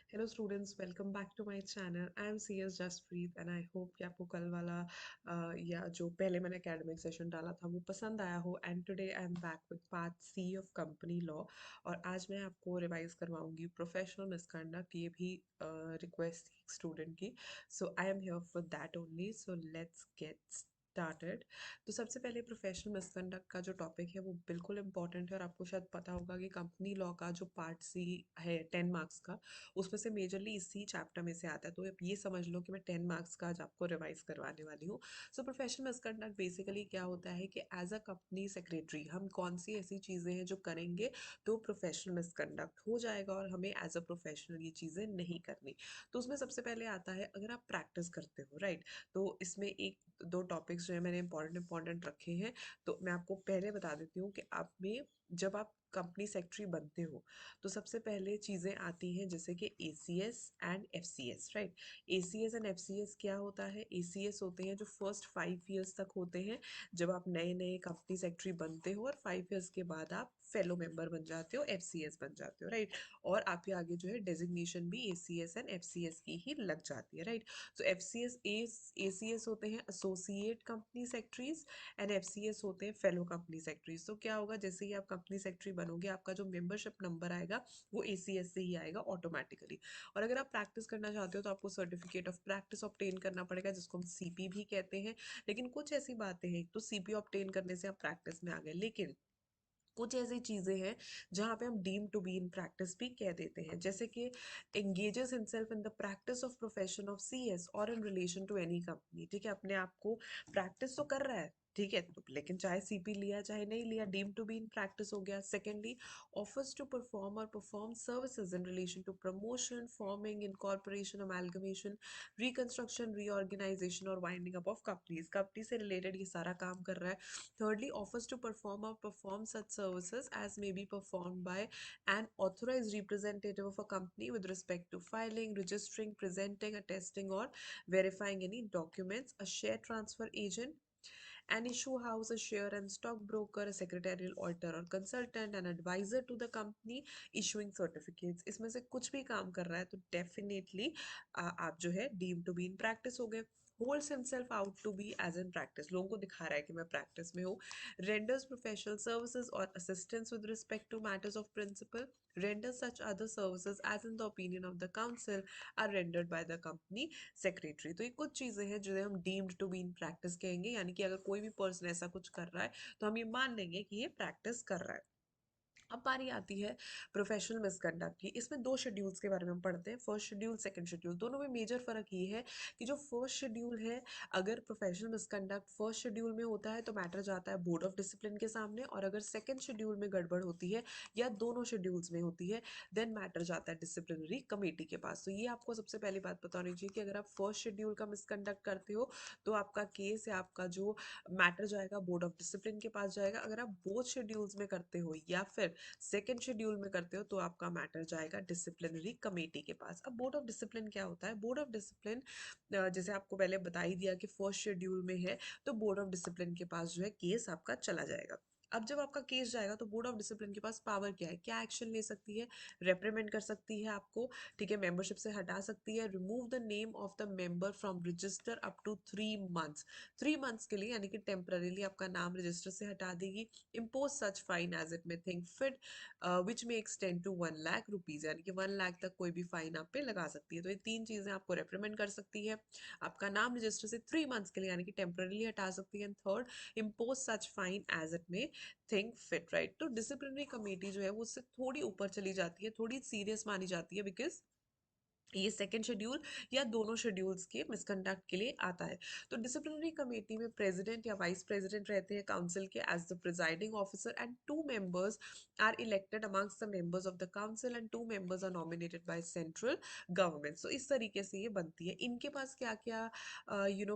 Hello students, welcome back to my channel. I am C S Jaspreet and I hope कि आपको कल वाला या जो पहले मैंने एकेडमिक सेशन डाला था वो पसंद आया हो। And today I am back with part C of company law. और आज मैं आपको रिवाइज करवाऊंगी प्रोफेशनल मिसकंडक्ट। ये भी रिक्वेस्ट थी स्टूडेंट की, so I am here for that only. So let's get started. तो सबसे पहले प्रोफेशनल मिसकंडक्ट का जो टॉपिक है वो बिल्कुल इंपॉर्टेंट है और आपको शायद पता होगा कि कंपनी लॉ का जो पार्ट सी है 10 मार्क्स का, उसमें से मेजरली इसी चैप्टर में से आता है। तो आप ये समझ लो कि मैं 10 मार्क्स का आज आपको रिवाइज करवाने वाली हूँ। सो प्रोफेशनल मिसकंडक्ट बेसिकली क्या होता है कि एज अ कंपनी सेक्रेटरी हम कौन सी ऐसी चीज़ें हैं जो करेंगे तो प्रोफेशनल मिसकंडक्ट हो जाएगा और हमें एज अ प्रोफेशनल ये चीज़ें नहीं करनी। तो उसमें सबसे पहले आता है अगर आप प्रैक्टिस करते हो, राइट। तो इसमें एक दो टॉपिक्स जो है मैंने इंपॉर्टेंट इंपॉर्टेंट रखे हैं। तो मैं आपको पहले बता देती हूँ कि आप में जब आप कंपनी सेक्रेटरी बनते हो तो सबसे पहले चीज़ें आती हैं जैसे कि ACS and FCS, right. ACS and FCS क्या होता है? ACS होते हैं जो फर्स्ट 5 ईयर्स तक होते हैं जब आप नए नए कंपनी सेक्रेटरी बनते हो, और 5 ईयर्स के बाद आप फेलो मेंबर बन जाते हो, FCS बन जाते हो, राइट। और आपके आगे जो है डेजिग्नेशन भी ACS एंड FCS की ही लग जाती है, राइट। तो FCS ACS होते हैं associate company secretaries and FCS होते हैं फेलो कंपनी सेक्रेटरीज। तो क्या होगा, जैसे ही आप कंपनी सेक्रेटरी बनोगे आपका जो मेंबरशिप नंबर आएगा वो ACS से ही आएगा ऑटोमेटिकली। और अगर आप प्रैक्टिस करना चाहते हो तो आपको सर्टिफिकेट ऑफ प्रैक्टिस ऑब्टेन करना पड़ेगा, जिसको हम CP भी कहते हैं। लेकिन कुछ ऐसी बातें हैं, तो CP ऑब्टेन करने से आप प्रैक्टिस में आ गए, लेकिन कुछ ऐसी चीजें हैं जहां पे हम deem to be in practice भी कह देते हैं, जैसे कि engages himself in the practice of profession of CS और in relation to any company. ठीक है, अपने आप को प्रैक्टिस तो कर रहा है, ठीक है, तो लेकिन चाहे CP लिया चाहे नहीं लिया, deem to be in practice हो गया। Secondly, offers to perform or perform services in relation to promotion, forming, incorporation, amalgamation, reconstruction, reorganisation or winding up of companies. Company से रिलेटेड ये सारा काम कर रहा है। Thirdly, offers to perform or perform such services as may be performed by an authorized representative of a company with respect to filing, registering, presenting, attesting, or verifying any documents, a share transfer agent, an issue house, a share and stockbroker, a secretarial auditor or consultant, an advisor to the company, issuing certificates। इसमें से कुछ भी काम कर रहा है तो definitely आप जो है deem to be in practice हो गए। Holds himself out to be as in practice, लोगों को दिखा रहा है कि मैं प्रैक्टिस में हूँ। रेंडर्स प्रोफेशनल सर्विसेज और assistance with respect to matters of principal, renders such other services as in the opinion of the council are rendered by the company secretary. तो ये कुछ चीजें हैं जिन्हें हम deemed to be in practice कहेंगे, यानी कि अगर कोई भी पर्सन ऐसा कुछ कर रहा है तो हम ये मान लेंगे कि ये प्रैक्टिस कर रहा है। अब बारी आती है प्रोफेशनल मिसकंडक्ट की। इसमें दो शेड्यूल्स के बारे में हम पढ़ते हैं, फर्स्ट शेड्यूल सेकंड शेड्यूल। दोनों में मेजर फर्क ये है कि जो फर्स्ट शेड्यूल है, अगर प्रोफेशनल मिसकंडक्ट फर्स्ट शेड्यूल में होता है तो मैटर जाता है बोर्ड ऑफ डिसिप्लिन के सामने, और अगर सेकंड शेड्यूल में गड़बड़ होती है या दोनों शेड्यूल्स में होती है देन मैटर जाता है डिसिप्लिनरी कमेटी के पास। तो ये आपको सबसे पहली बात पता होनी चाहिए कि अगर आप फर्स्ट शेड्यूल का मिसकंडक्ट करते हो तो आपका केस या आपका जो मैटर जाएगा बोर्ड ऑफ डिसिप्लिन के पास जाएगा। अगर आप बोथ शेड्यूल्स में करते हो या फिर सेकेंड शेड्यूल में करते हो तो आपका मैटर जाएगा डिसिप्लिनरी कमेटी के पास। अब बोर्ड ऑफ डिसिप्लिन क्या होता है? बोर्ड ऑफ डिसिप्लिन जैसे आपको पहले बता ही दिया कि फर्स्ट शेड्यूल में है तो बोर्ड ऑफ डिसिप्लिन के पास जो है केस आपका चला जाएगा। अब जब आपका केस जाएगा तो बोर्ड ऑफ डिसिप्लिन के पास पावर क्या है, क्या एक्शन ले सकती है? रेप्रिमेंड कर सकती है आपको, ठीक है, मेंबरशिप से हटा सकती है, remove the name of the member from register up to 3 months. 3 months के लिए, यानी कि टेम्पररीली आपका नाम रजिस्टर से हटा देगी। Impose such fine as it may think fit which may extend to 1 lakh rupees, यानी कि 1 लाख तक कोई भी फाइन आप पे लगा सकती है। तो ये तीन चीजें आपको रेप्रिमेंड कर सकती है, आपका नाम रजिस्टर से 3 मंथ्स के लिए यानी कि टेम्पररीली हटा सकती है, and third, impose such fine as it may think fit, right. तो डिसिप्लिनरी कमेटी जो है वो उससे थोड़ी ऊपर चली जाती है, थोड़ी सीरियस मानी जाती है, बिकॉज ये सेकेंड शेड्यूल या दोनों शेड्यूल्स के मिसकंडक्ट के लिए आता है। तो डिसिप्लिनरी कमेटी में प्रेसिडेंट या वाइस प्रेसिडेंट रहते हैं काउंसिल के as the presiding officer, and 2 members are elected amongst the members of the council, and 2 members are nominated by central government. So इस तरीके से ये बनती है। इनके पास क्या क्या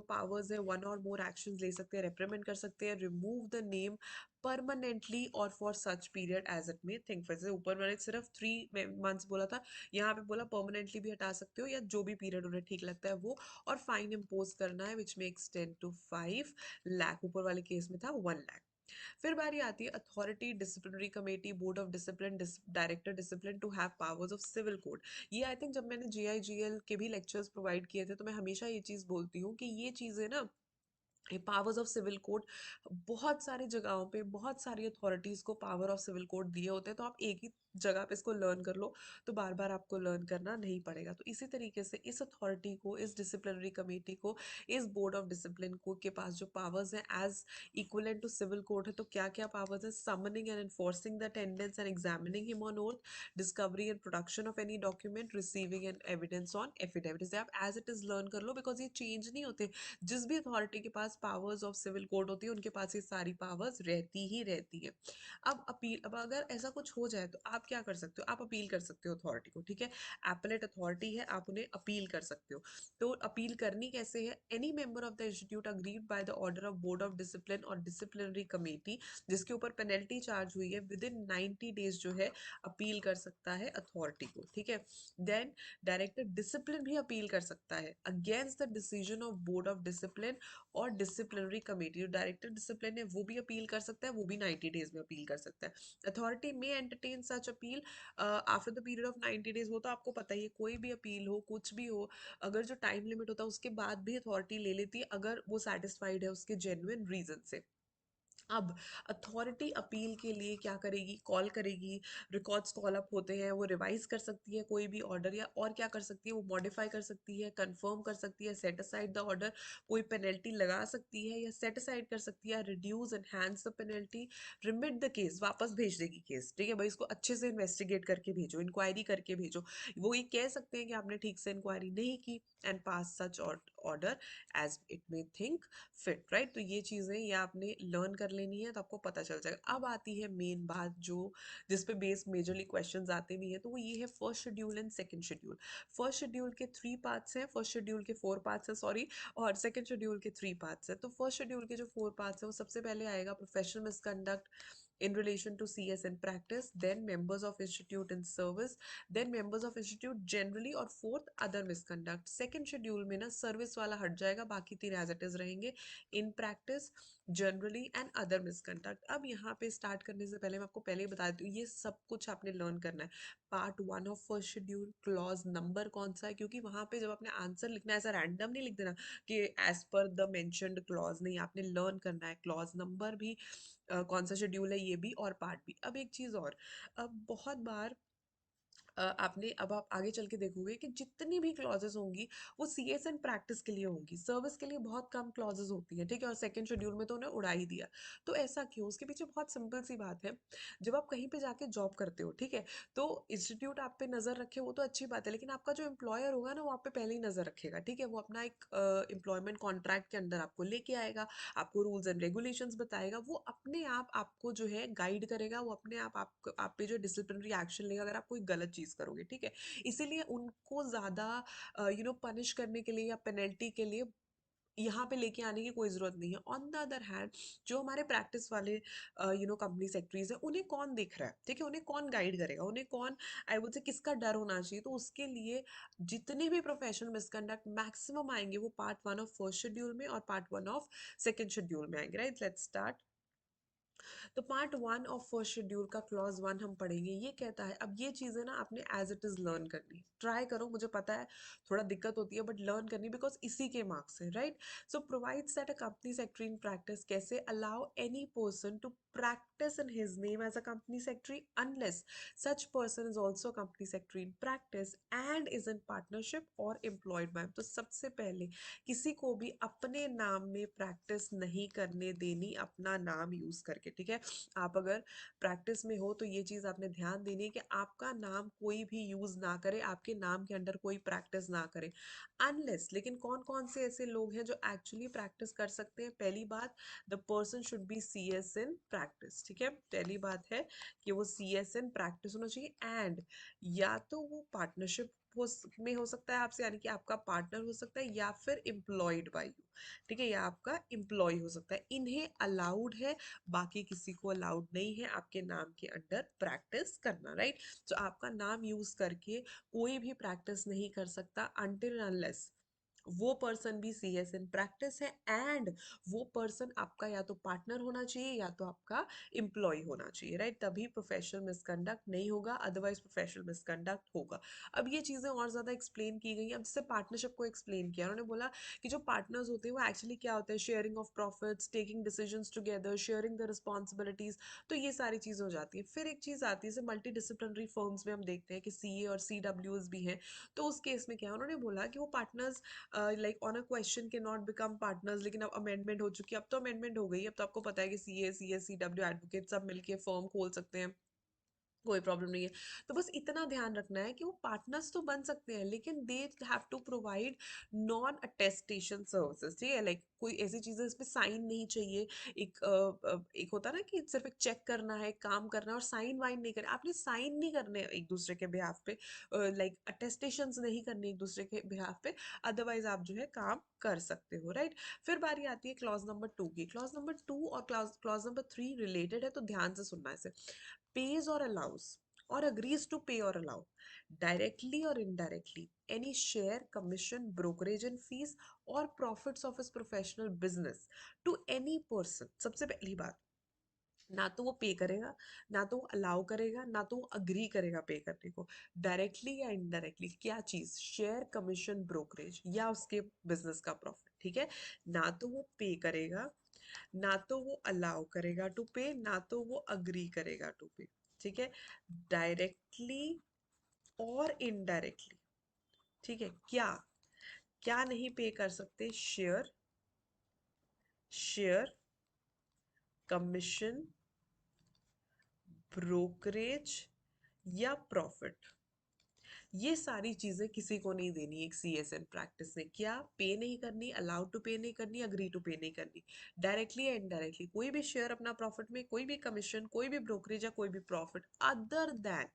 पावर्स है? वन और मोर एक्शन ले सकते हैं, रेप्रिमेंड कर सकते हैं, रिमूव द नेम परमानेंटली और for such period as it may think. वैसे ऊपर मैंने सिर्फ 3 मंथ्स बोला था, यहाँ पे बोला परमानेंटली भी हटा सकते हो या जो भी पीरियड उन्हें ठीक लगता है वो। और फाइन इम्पोज करना है विच में एक्सटेंड टू 5 लाख, ऊपर वाले केस में था 1 लाख। फिर बारी आती है authority, disciplinary committee, board of discipline, director discipline to have powers of civil code. ये आई थिंक जब मैंने जीआईजीएल के भी लेक्चर्स प्रोवाइड किए थे तो मैं हमेशा ये चीज़ बोलती हूँ कि ये चीज़ें ना, ये पावर्स ऑफ सिविल कोड बहुत सारी जगहों पे बहुत सारी अथॉरिटीज को पावर ऑफ सिविल कोड दिए होते हैं, तो आप एक ही जगह पे इसको लर्न कर लो तो बार बार आपको लर्न करना नहीं पड़ेगा। तो इसी तरीके से इस अथॉरिटी को, इस डिसिप्लिनरी कमेटी को, इस बोर्ड ऑफ डिसिप्लिन को के पास जो पावर्स हैं as equivalent to civil code है, तो क्या क्या पावर्स है? Summoning and enforcing the attendance and examining him on oath, discovery and production of any document, receiving and evidence on affidavit. इसे आप एज इट इज लर्न कर लो because ये change नहीं होते। जिस भी अथॉरिटी के पास पावर्स ऑफ सिविल कोड होती है उनके पास ये सारी पावर्स रहती ही रहती है। अब अपील, अब अगर ऐसा कुछ हो जाए तो आप क्या कर सकते हो? आप अपील कर सकते हो अथॉरिटी को, ठीक है? एपलेट अथॉरिटी है, आप उन्हें अपील कर सकते हो। तो अपील करनी कैसे है? Any member of the institute agreed by the order of board of discipline और डिसिप्लिनरी कमेटी जिसके ऊपर पेनल्टी चार्ज हुई है, विद इन 90 डेज जो है अपील कर सकता है अथॉरिटी को, ठीक है? देन डायरेक्टर डिसिप्लिन भी अपील कर सकता है against the decision of board of discipline और डिसिप्लिनरी कमेटी। जो डायरेक्टर डिसिप्लिन है वो भी अपील कर सकता है, वो भी 90 डेज में अपील कर सकता है। अथॉरिटी में entertain such appeal after the period of 90 days. वो तो आपको पता ही है, कोई भी अपील हो, कुछ भी हो, अगर जो टाइम लिमिट होता है उसके बाद भी अथॉरिटी ले लेती है अगर वो सेटिस्फाइड है उसके जेन्युइन रीजन से। अब अथॉरिटी अपील के लिए क्या करेगी? कॉल करेगी, रिकॉर्ड्स कॉल अप होते हैं, वो रिवाइज कर सकती है कोई भी ऑर्डर, या और क्या कर सकती है? वो मॉडिफाई कर सकती है, कंफर्म कर सकती है, सेट असाइड द ऑर्डर, कोई पेनल्टी लगा सकती है या सेट असाइड कर सकती है, reduce enhance the penalty, remit the case, वापस भेज देगी केस, ठीक है भाई इसको अच्छे से इन्वेस्टिगेट करके भेजो, इंक्वायरी करके भेजो। वो ये कह सकते हैं कि आपने ठीक से इंक्वायरी नहीं की, and pass such order as it may think fit, right? तो ये चीज़ें ये आपने लर्न कर लेनी है तो आपको पता चल जाएगा। अब आती है मेन बात जो जिस पे बेस मेजरली क्वेश्चंस आते भी हैं, तो वो ये है first schedule and second schedule. First schedule के 3 पार्ट्स हैं, फर्स्ट शेड्यूल के 4 पार्ट्स हैं सॉरी, और सेकंड शेड्यूल के 3 पार्ट्स हैं। तो फर्स्ट शेड्यूल के जो 4 पार्ट्स हैं वो सबसे पहले आएगा professional misconduct in relation to CS in practice, then members of institute in service, then members of institute generally, और fourth other misconduct। second schedule में ना सर्विस वाला हट जाएगा, बाकी तीन एज इट इज रहेंगे, in practice, generally and other misconduct. अब यहाँ पे स्टार्ट करने से पहले मैं आपको पहले ही बता देती हूँ ये सब कुछ आपने लर्न करना है। Part 1 of first schedule, clause number कौन सा है, क्योंकि वहां पे जब आपने आंसर लिखना है ऐसा रैंडम नहीं लिख देना कि as per the mentioned clause, नहीं, आपने लर्न करना है क्लॉज नंबर भी, कौन सा शेड्यूल है ये भी, और पार्ट भी। अब एक चीज और, अब बहुत बार आपने, अब आप आगे चल के देखोगे कि जितनी भी क्लॉजेस होंगी वो सीएस एंड प्रैक्टिस के लिए होंगी, सर्विस के लिए बहुत कम क्लॉजेस होती हैं, ठीक है? और सेकंड शेड्यूल में तो उन्हें उड़ा ही दिया। तो ऐसा क्यों? उसके पीछे बहुत सिंपल सी बात है। जब आप कहीं पे जाके जॉब करते हो, ठीक है, तो इंस्टीट्यूट आप पे नजर रखे वो तो अच्छी बात है, लेकिन आपका जो एम्प्लॉयर होगा ना वो आप पे पहले ही नजर रखेगा, ठीक है? वो अपना एक एम्प्लॉयमेंट कॉन्ट्रैक्ट के अंदर आपको लेके आएगा, आपको रूल्स एंड रेगुलेशंस बताएगा, वो अपने आप आपको जो है गाइड करेगा, वो अपने आप पे जो डिसिप्लिनरी एक्शन लेगा अगर आप कोई गलत चीज करोगे, ठीक है? इसीलिए उनको ज्यादा पनिश करने के लिए या पेनल्टी के लिए यहाँ पे लेके आने की कोई जरूरत नहीं है। ऑन द अदर हैंड जो हमारे प्रैक्टिस वाले कंपनी सेक्रेटरीज है उन्हें कौन देख रहा है, ठीक है? उन्हें कौन गाइड करेगा, उन्हें कौन, आई वुड से किसका डर होना चाहिए? तो उसके लिए जितने भी प्रोफेशनल मिसकंडक्ट मैक्सिमम आएंगे वो पार्ट 1 ऑफ फर्स्ट शेड्यूल में और पार्ट 1 ऑफ सेकंड शेड्यूल में आएंगे, राइट? Let's start. तो पार्ट 1 ऑफ फर्स्ट शेड्यूल का क्लॉज 1 हम पढ़ेंगे। ये कहता है, अब ये चीजें ना आपने एज इट इज लर्न करनी, ट्राई करो, मुझे पता है थोड़ा दिक्कत होती है बट लर्न करनी, बिकॉज इसी के मार्क्स है, right? So provides that a company secretary in practice, कैसे allow any person to practice in his name as a company secretary unless such person is also a company secretary in practice and is in partnership or employed by him। तो सबसे पहले किसी को भी अपने नाम में प्रैक्टिस नहीं करने देनी अपना नाम यूज करके, ठीक है? आप अगर प्रैक्टिस में हो तो ये चीज आपने ध्यान देनी है कि आपका नाम कोई भी यूज ना करे, आपके नाम के अंडर कोई प्रैक्टिस ना करे अनलेस। लेकिन कौन कौन से ऐसे लोग हैं जो एक्चुअली प्रैक्टिस कर सकते हैं? पहली बात, the person should be CS in practice, ठीक है? पहली बात है कि वो सीएस इन प्रैक्टिस होना चाहिए, एंड या तो वो पार्टनरशिप में हो सकता है आपसे, यानी कि आपका पार्टनर हो सकता है, या फिर एम्प्लॉयड बाय यू, ठीक है? या आपका एम्प्लॉय हो सकता है। इन्हें अलाउड है, बाकी किसी को अलाउड नहीं है आपके नाम के अंडर प्रैक्टिस करना, राइट? तो आपका नाम यूज करके कोई भी प्रैक्टिस नहीं कर सकता अनटिल अनलेस वो पर्सन भी CS इन प्रैक्टिस है, एंड वो पर्सन आपका या तो पार्टनर होना चाहिए या तो आपका एम्प्लॉय होना चाहिए, राइट? तभी प्रोफेशनल मिसकंडक्ट नहीं होगा, अदरवाइज प्रोफेशनल मिसकंडक्ट होगा। अब ये चीज़ें और ज़्यादा एक्सप्लेन की गई हैं। अब जैसे पार्टनरशिप को एक्सप्लेन किया, उन्होंने बोला कि जो पार्टनर्स होते हैं वो एक्चुअली क्या होता है, sharing of profits, taking decisions together, sharing the responsibilities. तो ये सारी चीज़ें हो जाती है। फिर एक चीज़ आती है, जैसे मल्टी डिसिप्लिनरी फर्म्स में हम देखते हैं कि CA और CWs भी हैं। तो उस केस में क्या है, उन्होंने बोला कि वो partners like on a question के नॉट बिकम पार्टनर्स, लेकिन अब अमेंडमेंट हो चुकी है। अब तो अमेंडमेंट हो गई है, अब तो आपको पता है कि CS, CW एडवोकेट सब मिलके फर्म खोल सकते हैं, कोई प्रॉब्लम नहीं है। तो बस इतना ध्यान रखना है कि वो पार्टनर्स तो बन सकते हैं, लेकिन they have to provide non attestation services, ठीक है? लाइक कोई ऐसी चीजें इस पे साइन नहीं चाहिए। एक होता है ना कि सिर्फ एक चेक करना है, काम करना है, और साइन वाइन नहीं करना, आपने साइन नहीं करने एक दूसरे के बिहाफ पे, लाइक अटेस्टेशन नहीं करने एक दूसरे के बिहाफ पे। अदरवाइज आप जो है काम कर सकते हो, राइट? फिर बारी आती है क्लॉज नंबर 2 की। क्लॉज नंबर 2 और क्लॉज नंबर 3 रिलेटेड है, तो ध्यान से सुनना है इसे। pays or allows or agrees to pay or allow directly or indirectly any share, commission, brokerage and fees or profits of his professional business to any person। सबसे पहली बात, ना तो वो पे करेगा, ना तो वो अलाउ करेगा, ना तो वो अग्री करेगा पे करने को। डायरेक्टली या इनडायरेक्टली क्या चीज, शेयर, कमीशन, ब्रोकरेज या उसके बिजनेस का प्रॉफिट, ठीक है? ना तो वो पे करेगा, ना तो वो अलाउ करेगा टू पे, ना तो वो अग्री करेगा टू पे, ठीक है? डायरेक्टली और इनडायरेक्टली, ठीक है? क्या क्या नहीं पे कर सकते? शेयर, शेयर, कमीशन, ब्रोकरेज या प्रॉफिट। ये सारी चीजें किसी को नहीं देनी। एक CSN प्रैक्टिस ने क्या पे नहीं करनी, अलाउड टू पे नहीं करनी, अग्री टू पे नहीं करनी। डायरेक्टली या इनडायरेक्टली कोई भी शेयर अपना प्रॉफिट में, कोई भी कमीशन, कोई भी ब्रोकरेज या कोई भी प्रॉफिट अदर देन,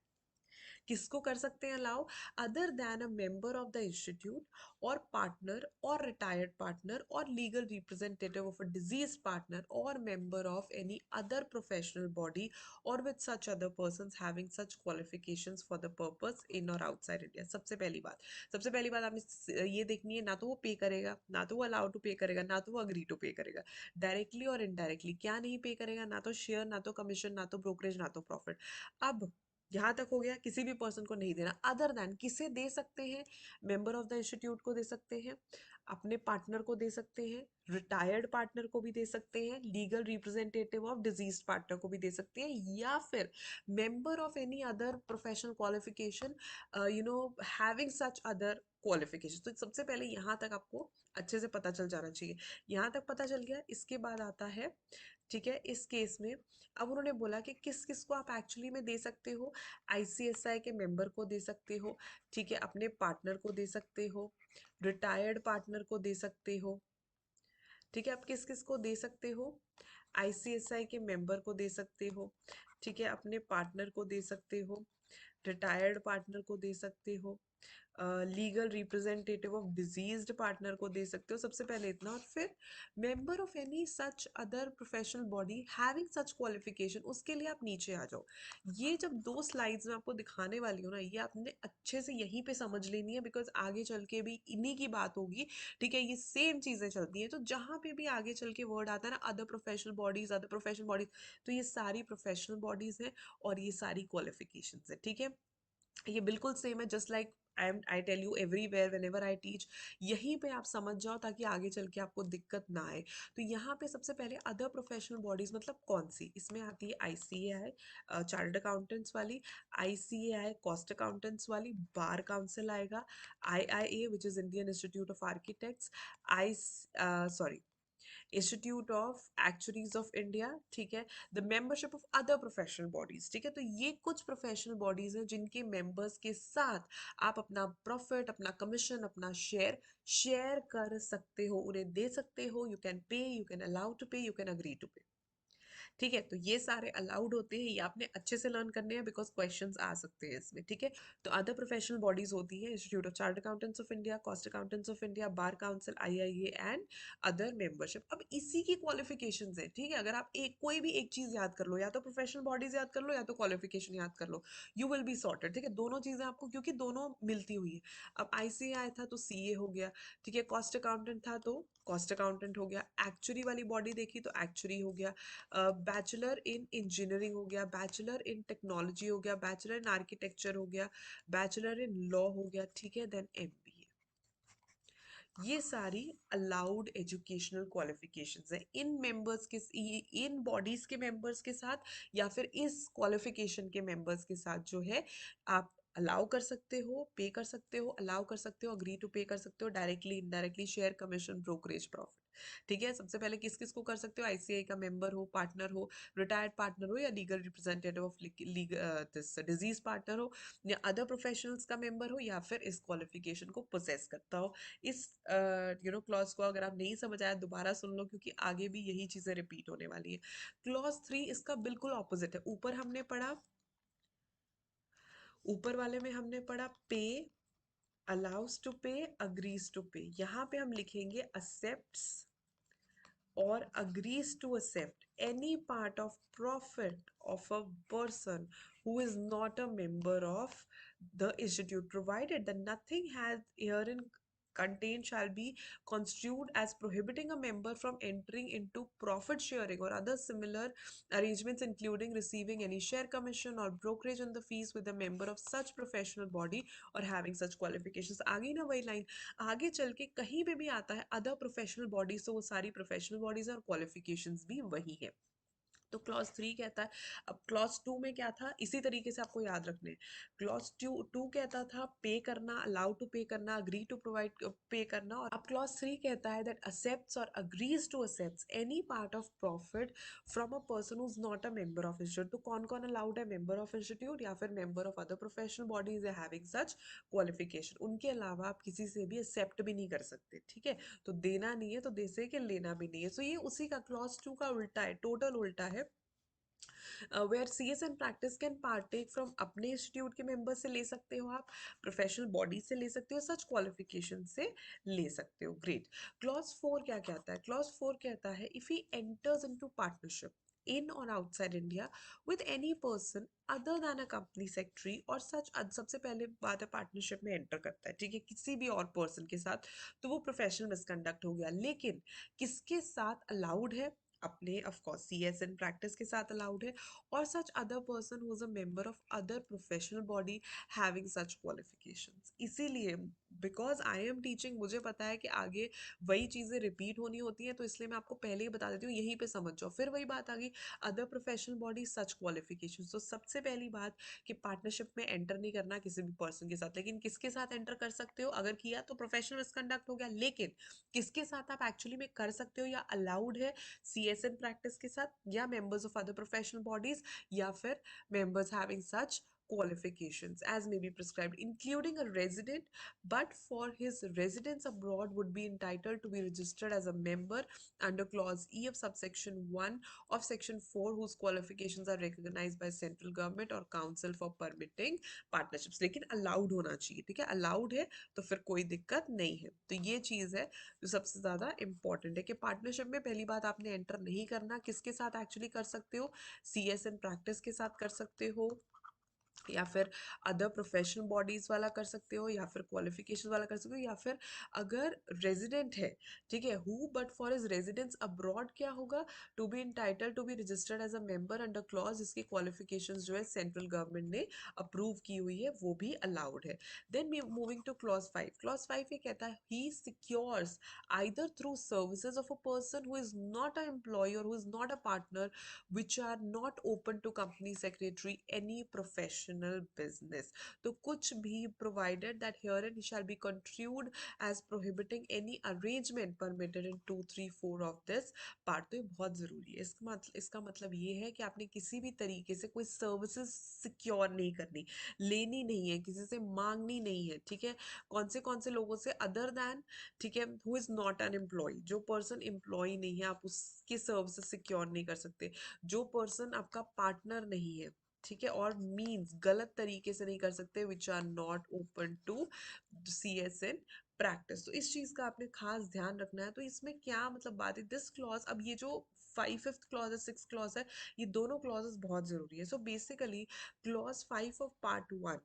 किसको कर सकते हैं allow? Other than a member of the institute or partner or retired partner or legal representative of a deceased partner or member of any other professional body or with such other persons having such qualifications for the purpose in or outside India. सबसे पहली बात, सबसे पहली बात आपने ये देखनी है, ना तो वो पे करेगा, ना तो वो अलाउ टू पे करेगा, ना तो वो अग्री टू पे करेगा। डायरेक्टली और इनडायरेक्टली क्या नहीं पे करेगा? ना तो शेयर, ना तो कमीशन, ना तो ब्रोकरेज, ना तो प्रॉफिट। अब यहाँ तक हो गया, किसी भी पर्सन को नहीं देना। अदर देन किसे दे सकते हैं? मेंबर ऑफ द इंस्टीट्यूट को दे सकते हैं, अपने पार्टनर को दे सकते हैं, रिटायर्ड पार्टनर को भी दे सकते हैं, legal representative of disease partner को भी दे सकते हैं, या फिर member of any other professional qualification, having such other qualification. तो सबसे पहले यहाँ तक आपको अच्छे से पता चल जाना चाहिए। यहाँ तक पता चल गया, इसके बाद आता है, ठीक है, इस केस में अब उन्होंने बोला कि किस किस को आप एक्चुअली में दे सकते हो। ICSI के मेंबर को दे सकते हो, ठीक है, अपने पार्टनर को दे सकते हो, रिटायर्ड पार्टनर को दे सकते हो, ठीक है? आप किस किस को दे सकते हो? ICSI के मेंबर को दे सकते हो, ठीक है, अपने पार्टनर को दे सकते हो, रिटायर्ड पार्टनर को दे सकते हो, legal representative of diseased partner को दे सकते हो। सबसे पहले इतना, और फिर member of any such other professional body having such qualification, उसके लिए आप नीचे आ जाओ। ये जब 2 स्लाइड्स में आपको दिखाने वाली हूँ ना, ये आपने अच्छे से यहीं पे समझ लेनी है, बिकॉज आगे चल के भी इन्हीं की बात होगी, ठीक है? ये सेम चीजें चलती हैं, तो जहां पे भी आगे चल के वर्ड आता है ना, other professional bodies, other professional bodies, तो ये सारी प्रोफेशनल बॉडीज हैं और ये सारी क्वालिफिकेशंस है, ठीक है? ये बिल्कुल सेम है, just like I tell you everywhere whenever I teach. यहीं पे आप समझ जाओ ताकि आगे चल के आपको दिक्कत ना आए। तो यहाँ पे सबसे पहले अदर प्रोफेशनल बॉडीज मतलब कौन सी, इसमें आती है ICAI, चार्टर्ड अकाउंटेंट्स वाली, ICAI कॉस्ट अकाउंटेंट्स वाली, बार काउंसिल आएगा, IIA which is Indian institute of architects, I sorry institute of actuaries of India, ठीक है, the membership of other professional bodies, ठीक है? तो ये कुछ प्रोफेशनल बॉडीज हैं जिनके मेंबर्स के साथ आप अपना प्रॉफिट, अपना कमीशन, अपना शेयर शेयर कर सकते हो, उन्हें दे सकते हो। You can pay, you can allow to pay, you can agree to pay, ठीक है, तो ये सारे अलाउड होते हैं, ये आपने अच्छे से लर्न करने हैं बिकॉज क्वेश्चंस आ सकते हैं इसमें, ठीक है। तो अदर प्रोफेशनल बॉडीज होती है institute of chartered accountants of India, cost accountants of India, bar council, IIA and other membership. अब इसी की क्वालिफिकेशंस है, ठीक है। अगर आप एक कोई भी एक चीज याद कर लो, या तो प्रोफेशनल बॉडीज याद कर लो या तो क्वालिफिकेशन याद कर लो, यू विल बी सॉर्टेड, ठीक है। दोनों चीजें आपको, क्योंकि दोनों मिलती हुई है। अब आईसीआई था तो सीए हो गया, ठीक है। कॉस्ट अकाउंटेंट था तो कॉस्ट अकाउंटेंट हो गया, एक्चुअरी वाली बॉडी देखी तो एक्चुअरी हो गया, बैचलर इन इंजीनियरिंग हो गया, बैचलर इन टेक्नोलॉजी हो गया, बैचलर इन आर्किटेक्चर हो गया, बैचलर इन लॉ हो गया, ठीक है। Then MBA. ये सारी अलाउड एजुकेशनल क्वालिफिकेशंस है इन मेंबर्स के, इन बॉडीज के मेंबर्स के साथ, या फिर इस क्वालिफिकेशन के मेंबर्स के साथ जो है आप अलाउ कर सकते हो, पे कर सकते हो, अलाउ कर सकते हो, अग्री टू पे कर सकते हो, directly indirectly, share, commission, brokerage, profit, ठीक है। सबसे पहले किस किस को कर सकते हो, आईसीआई का मेंबर हो, पार्टनर हो, रिटायर्ड पार्टनर हो, या legal representative of this disease partner हो, या अदर प्रोफेशनल्स का मेंबर हो, या फिर इस क्वालिफिकेशन को पोजेस करता हो। इस क्लॉज को अगर आप नहीं समझ आया दोबारा सुन लो, क्योंकि आगे भी यही चीजें रिपीट होने वाली है। क्लॉज 3 इसका बिल्कुल ऑपोजिट है। ऊपर हमने पढ़ा, ऊपर वाले में हमने पढ़ा पे, अलाउस टू पे, अग्रीज टू पे। यहाँ पे हम लिखेंगे accepts or agrees to accept any part of profit of a person who is not a member of the institute, provided that nothing has herein contained shall be construed as prohibiting a member from entering into profit sharing or other similar arrangements, including receiving any share commission or brokerage on the fees with a member of such professional body or having such qualifications। आगे ना वही line, आगे चल के कहीं पे भी आता है अदर प्रोफेशनल बॉडीज, तो वो सारी प्रोफेशनल बॉडीज और क्वालिफिकेशंस भी वही है। तो क्लॉज 3 कहता है। अब क्लॉज 2 में क्या था, इसी तरीके से आपको याद रखने हैं। क्लॉज 2 कहता था पे करना, अलाउ टू पे करना, अग्री टू प्रोवाइड पे करना। और अब क्लॉज 3 कहता है दैट एक्सेप्ट्स और agrees to accepts any part of profit from a person who is not a member of institute. तो कौन कौन अलाउड है, मेंबर ऑफ इंस्टीट्यूट या फिर member of other professional bodies having such qualification. उनके अलावा आप किसी से भी एक्सेप्ट भी नहीं कर सकते, ठीक है। तो देना नहीं है तो दे से के लेना भी नहीं है। सो ये उसी का क्लॉज 2 का उल्टा है, टोटल उल्टा है। Where CS and practice can partake from अपने इंस्टीट्यूट के मेंबर से ले सकते हो आप, प्रोफेशनल बॉडी से ले सकते हो, सच क्वालिफिकेशन से ले सकते हो। ग्रेट। क्लॉज 4 क्या कहता है, क्लॉज 4 कहता है if he enters into partnership in or outside India with any person other than a company secretary or such, सबसे पहले बात है पार्टनरशिप में एंटर करता है, ठीक है, किसी भी और पर्सन के साथ, तो वो प्रोफेशनल मिसकंडक्ट हो गया। लेकिन किसके साथ अलाउड है, अपने of course CS in practice के साथ अलाउड है, और such other person who is a member of other professional body having such qualifications। इसीलिए बिकॉज आई एम टीचिंग, मुझे पता है कि आगे वही चीज़ें रिपीट होनी होती हैं, तो इसलिए मैं आपको पहले ही बता देती हूँ, यहीं पे समझ जाओ। फिर वही बात आ गई, अदर प्रोफेशनल बॉडी सच क्वालिफिकेशन। तो सबसे पहली बात कि पार्टनरशिप में एंटर नहीं करना किसी भी पर्सन के साथ, लेकिन किसके साथ एंटर कर सकते हो, अगर किया तो प्रोफेशनल मिसकंडक्ट हो गया। लेकिन किसके साथ आप एक्चुअली में कर सकते हो या अलाउड है, सीएसएन प्रैक्टिस के साथ, या members of other professional bodies, या फिर members having such qualifications as may be prescribed, including a resident, but for his residence abroad would be entitled to be registered as a member under clause E of subsection 1 of section 4 whose qualifications are recognized by central government or council for permitting partnerships। लेकिन allowed होना चाहिए, ठीक है, allowed है तो फिर कोई दिक्कत नहीं है। तो ये चीज़ है जो सबसे ज़्यादा इंपॉर्टेंट है कि पार्टनरशिप में पहली बात आपने एंटर नहीं करना, किसके साथ एक्चुअली कर सकते हो, सीएस एंड प्रैक्टिस के साथ कर सकते हो, या फिर अदर प्रोफेशनल बॉडीज वाला कर सकते हो, या फिर क्वालिफिकेशन वाला कर सकते हो, या फिर अगर रेजिडेंट है, ठीक है, who but for his residence abroad क्या होगा, to be entitled to be registered as a member under clause, इसकी क्वालिफिकेशंस जो है सेंट्रल गवर्नमेंट ने अप्रूव की हुई है, वो भी अलाउड है। Then moving to clause 5, clause 5 ये कहता है he secures either through services of a person who is not an employee or who is not a partner which are not open to company secretary any profession professional business. तो कुछ भी provided that here and shall be contribute as prohibiting any arrangement permitted in 2, 3, 4 of this part। तो ये बहुत ज़रूरी है। इसका मतलब ये है कि आपने किसी भी तरीके से कोई सर्विसेज सिक्योर नहीं करनी, लेनी नहीं है, किसी से मांगनी नहीं है, ठीक है। कौन से लोगों से? अदर दैन, ठीक है, who is not an employ. जो पर्सन एम्प्लॉय नहीं है आप उसकी सर्विसेज सिक्योर नहीं कर सकते। जो पर्सन आपका पार्टनर नहीं है, ठीक है, और मीन्स गलत तरीके से नहीं कर सकते, which are not open to CS in practice. तो इस चीज का आपने खास ध्यान रखना है। तो इसमें क्या मतलब बात है, दिस क्लॉज, अब ये जो फिफ्थ क्लॉज है, सिक्स क्लॉज है, ये दोनों क्लॉजेस बहुत जरूरी है। So basically clause 5 of part 1,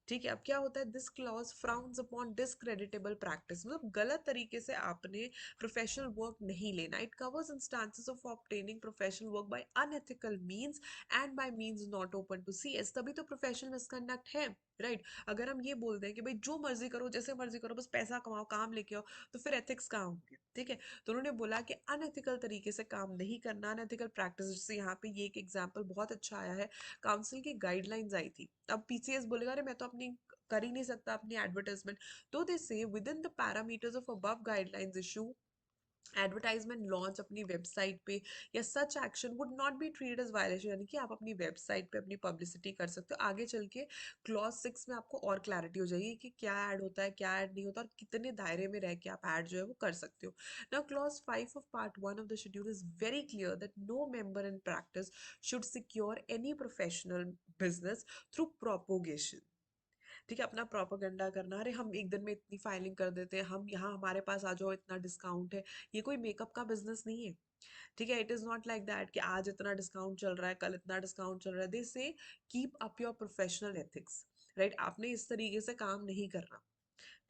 ठीक है, अब क्या होता है, this clause frowns upon discreditable practice, मतलब गलत तरीके से आपने प्रोफेशनल वर्क नहीं लेना। It covers instances of obtaining professional work by unethical means and by means not open to CS। तभी तो प्रोफेशनल मिसकंडक्ट है, राइट। अगर हम ये बोल दें कि भाई जो मर्जी करो, जैसे मर्जी करो, बस पैसा कमाओ, काम लेके आओ, तो फिर एथिक्स कहाँ होंगे, ठीक है। तो उन्होंने बोला कि अनएथिकल तरीके से काम नहीं करना, अनएथिकल प्रैक्टिस। जैसे यहाँ पे ये एक एग्जांपल बहुत अच्छा आया है, काउंसिल की गाइडलाइंस आई थी। अब PCS बोलेगा अरे मैं तो अपनी कर ही नहीं सकता अपनी एडवर्टाइजमेंट। तो they say within the parameters of above guidelines issue advertisement launch अपनी वेबसाइट पे, या such action would not be treated as violation. यानी कि आप अपनी वेबसाइट पे अपनी पब्लिसिटी कर सकते हो। आगे चल के क्लॉज 6 में आपको और क्लैरिटी हो जाएगी कि क्या ऐड होता है, क्या ऐड नहीं होता, और कितने दायरे में रह के आप ऐड जो है वो कर सकते हो। Now clause 5 of part 1 of the schedule is very clear that no member in practice should secure any professional business through propagation, ठीक है, अपना प्रोपागेंडा करना, अरे हम एक दिन में इतनी फाइलिंग कर देते हैं, हम यहाँ हमारे पास आ जाओ, इतना डिस्काउंट है। ये कोई मेकअप का बिजनेस नहीं है, ठीक है। It is not like that कि आज इतना डिस्काउंट चल रहा है, कल इतना डिस्काउंट चल रहा है। They say keep up your professional ethics, right. आपने इस तरीके से काम नहीं करना,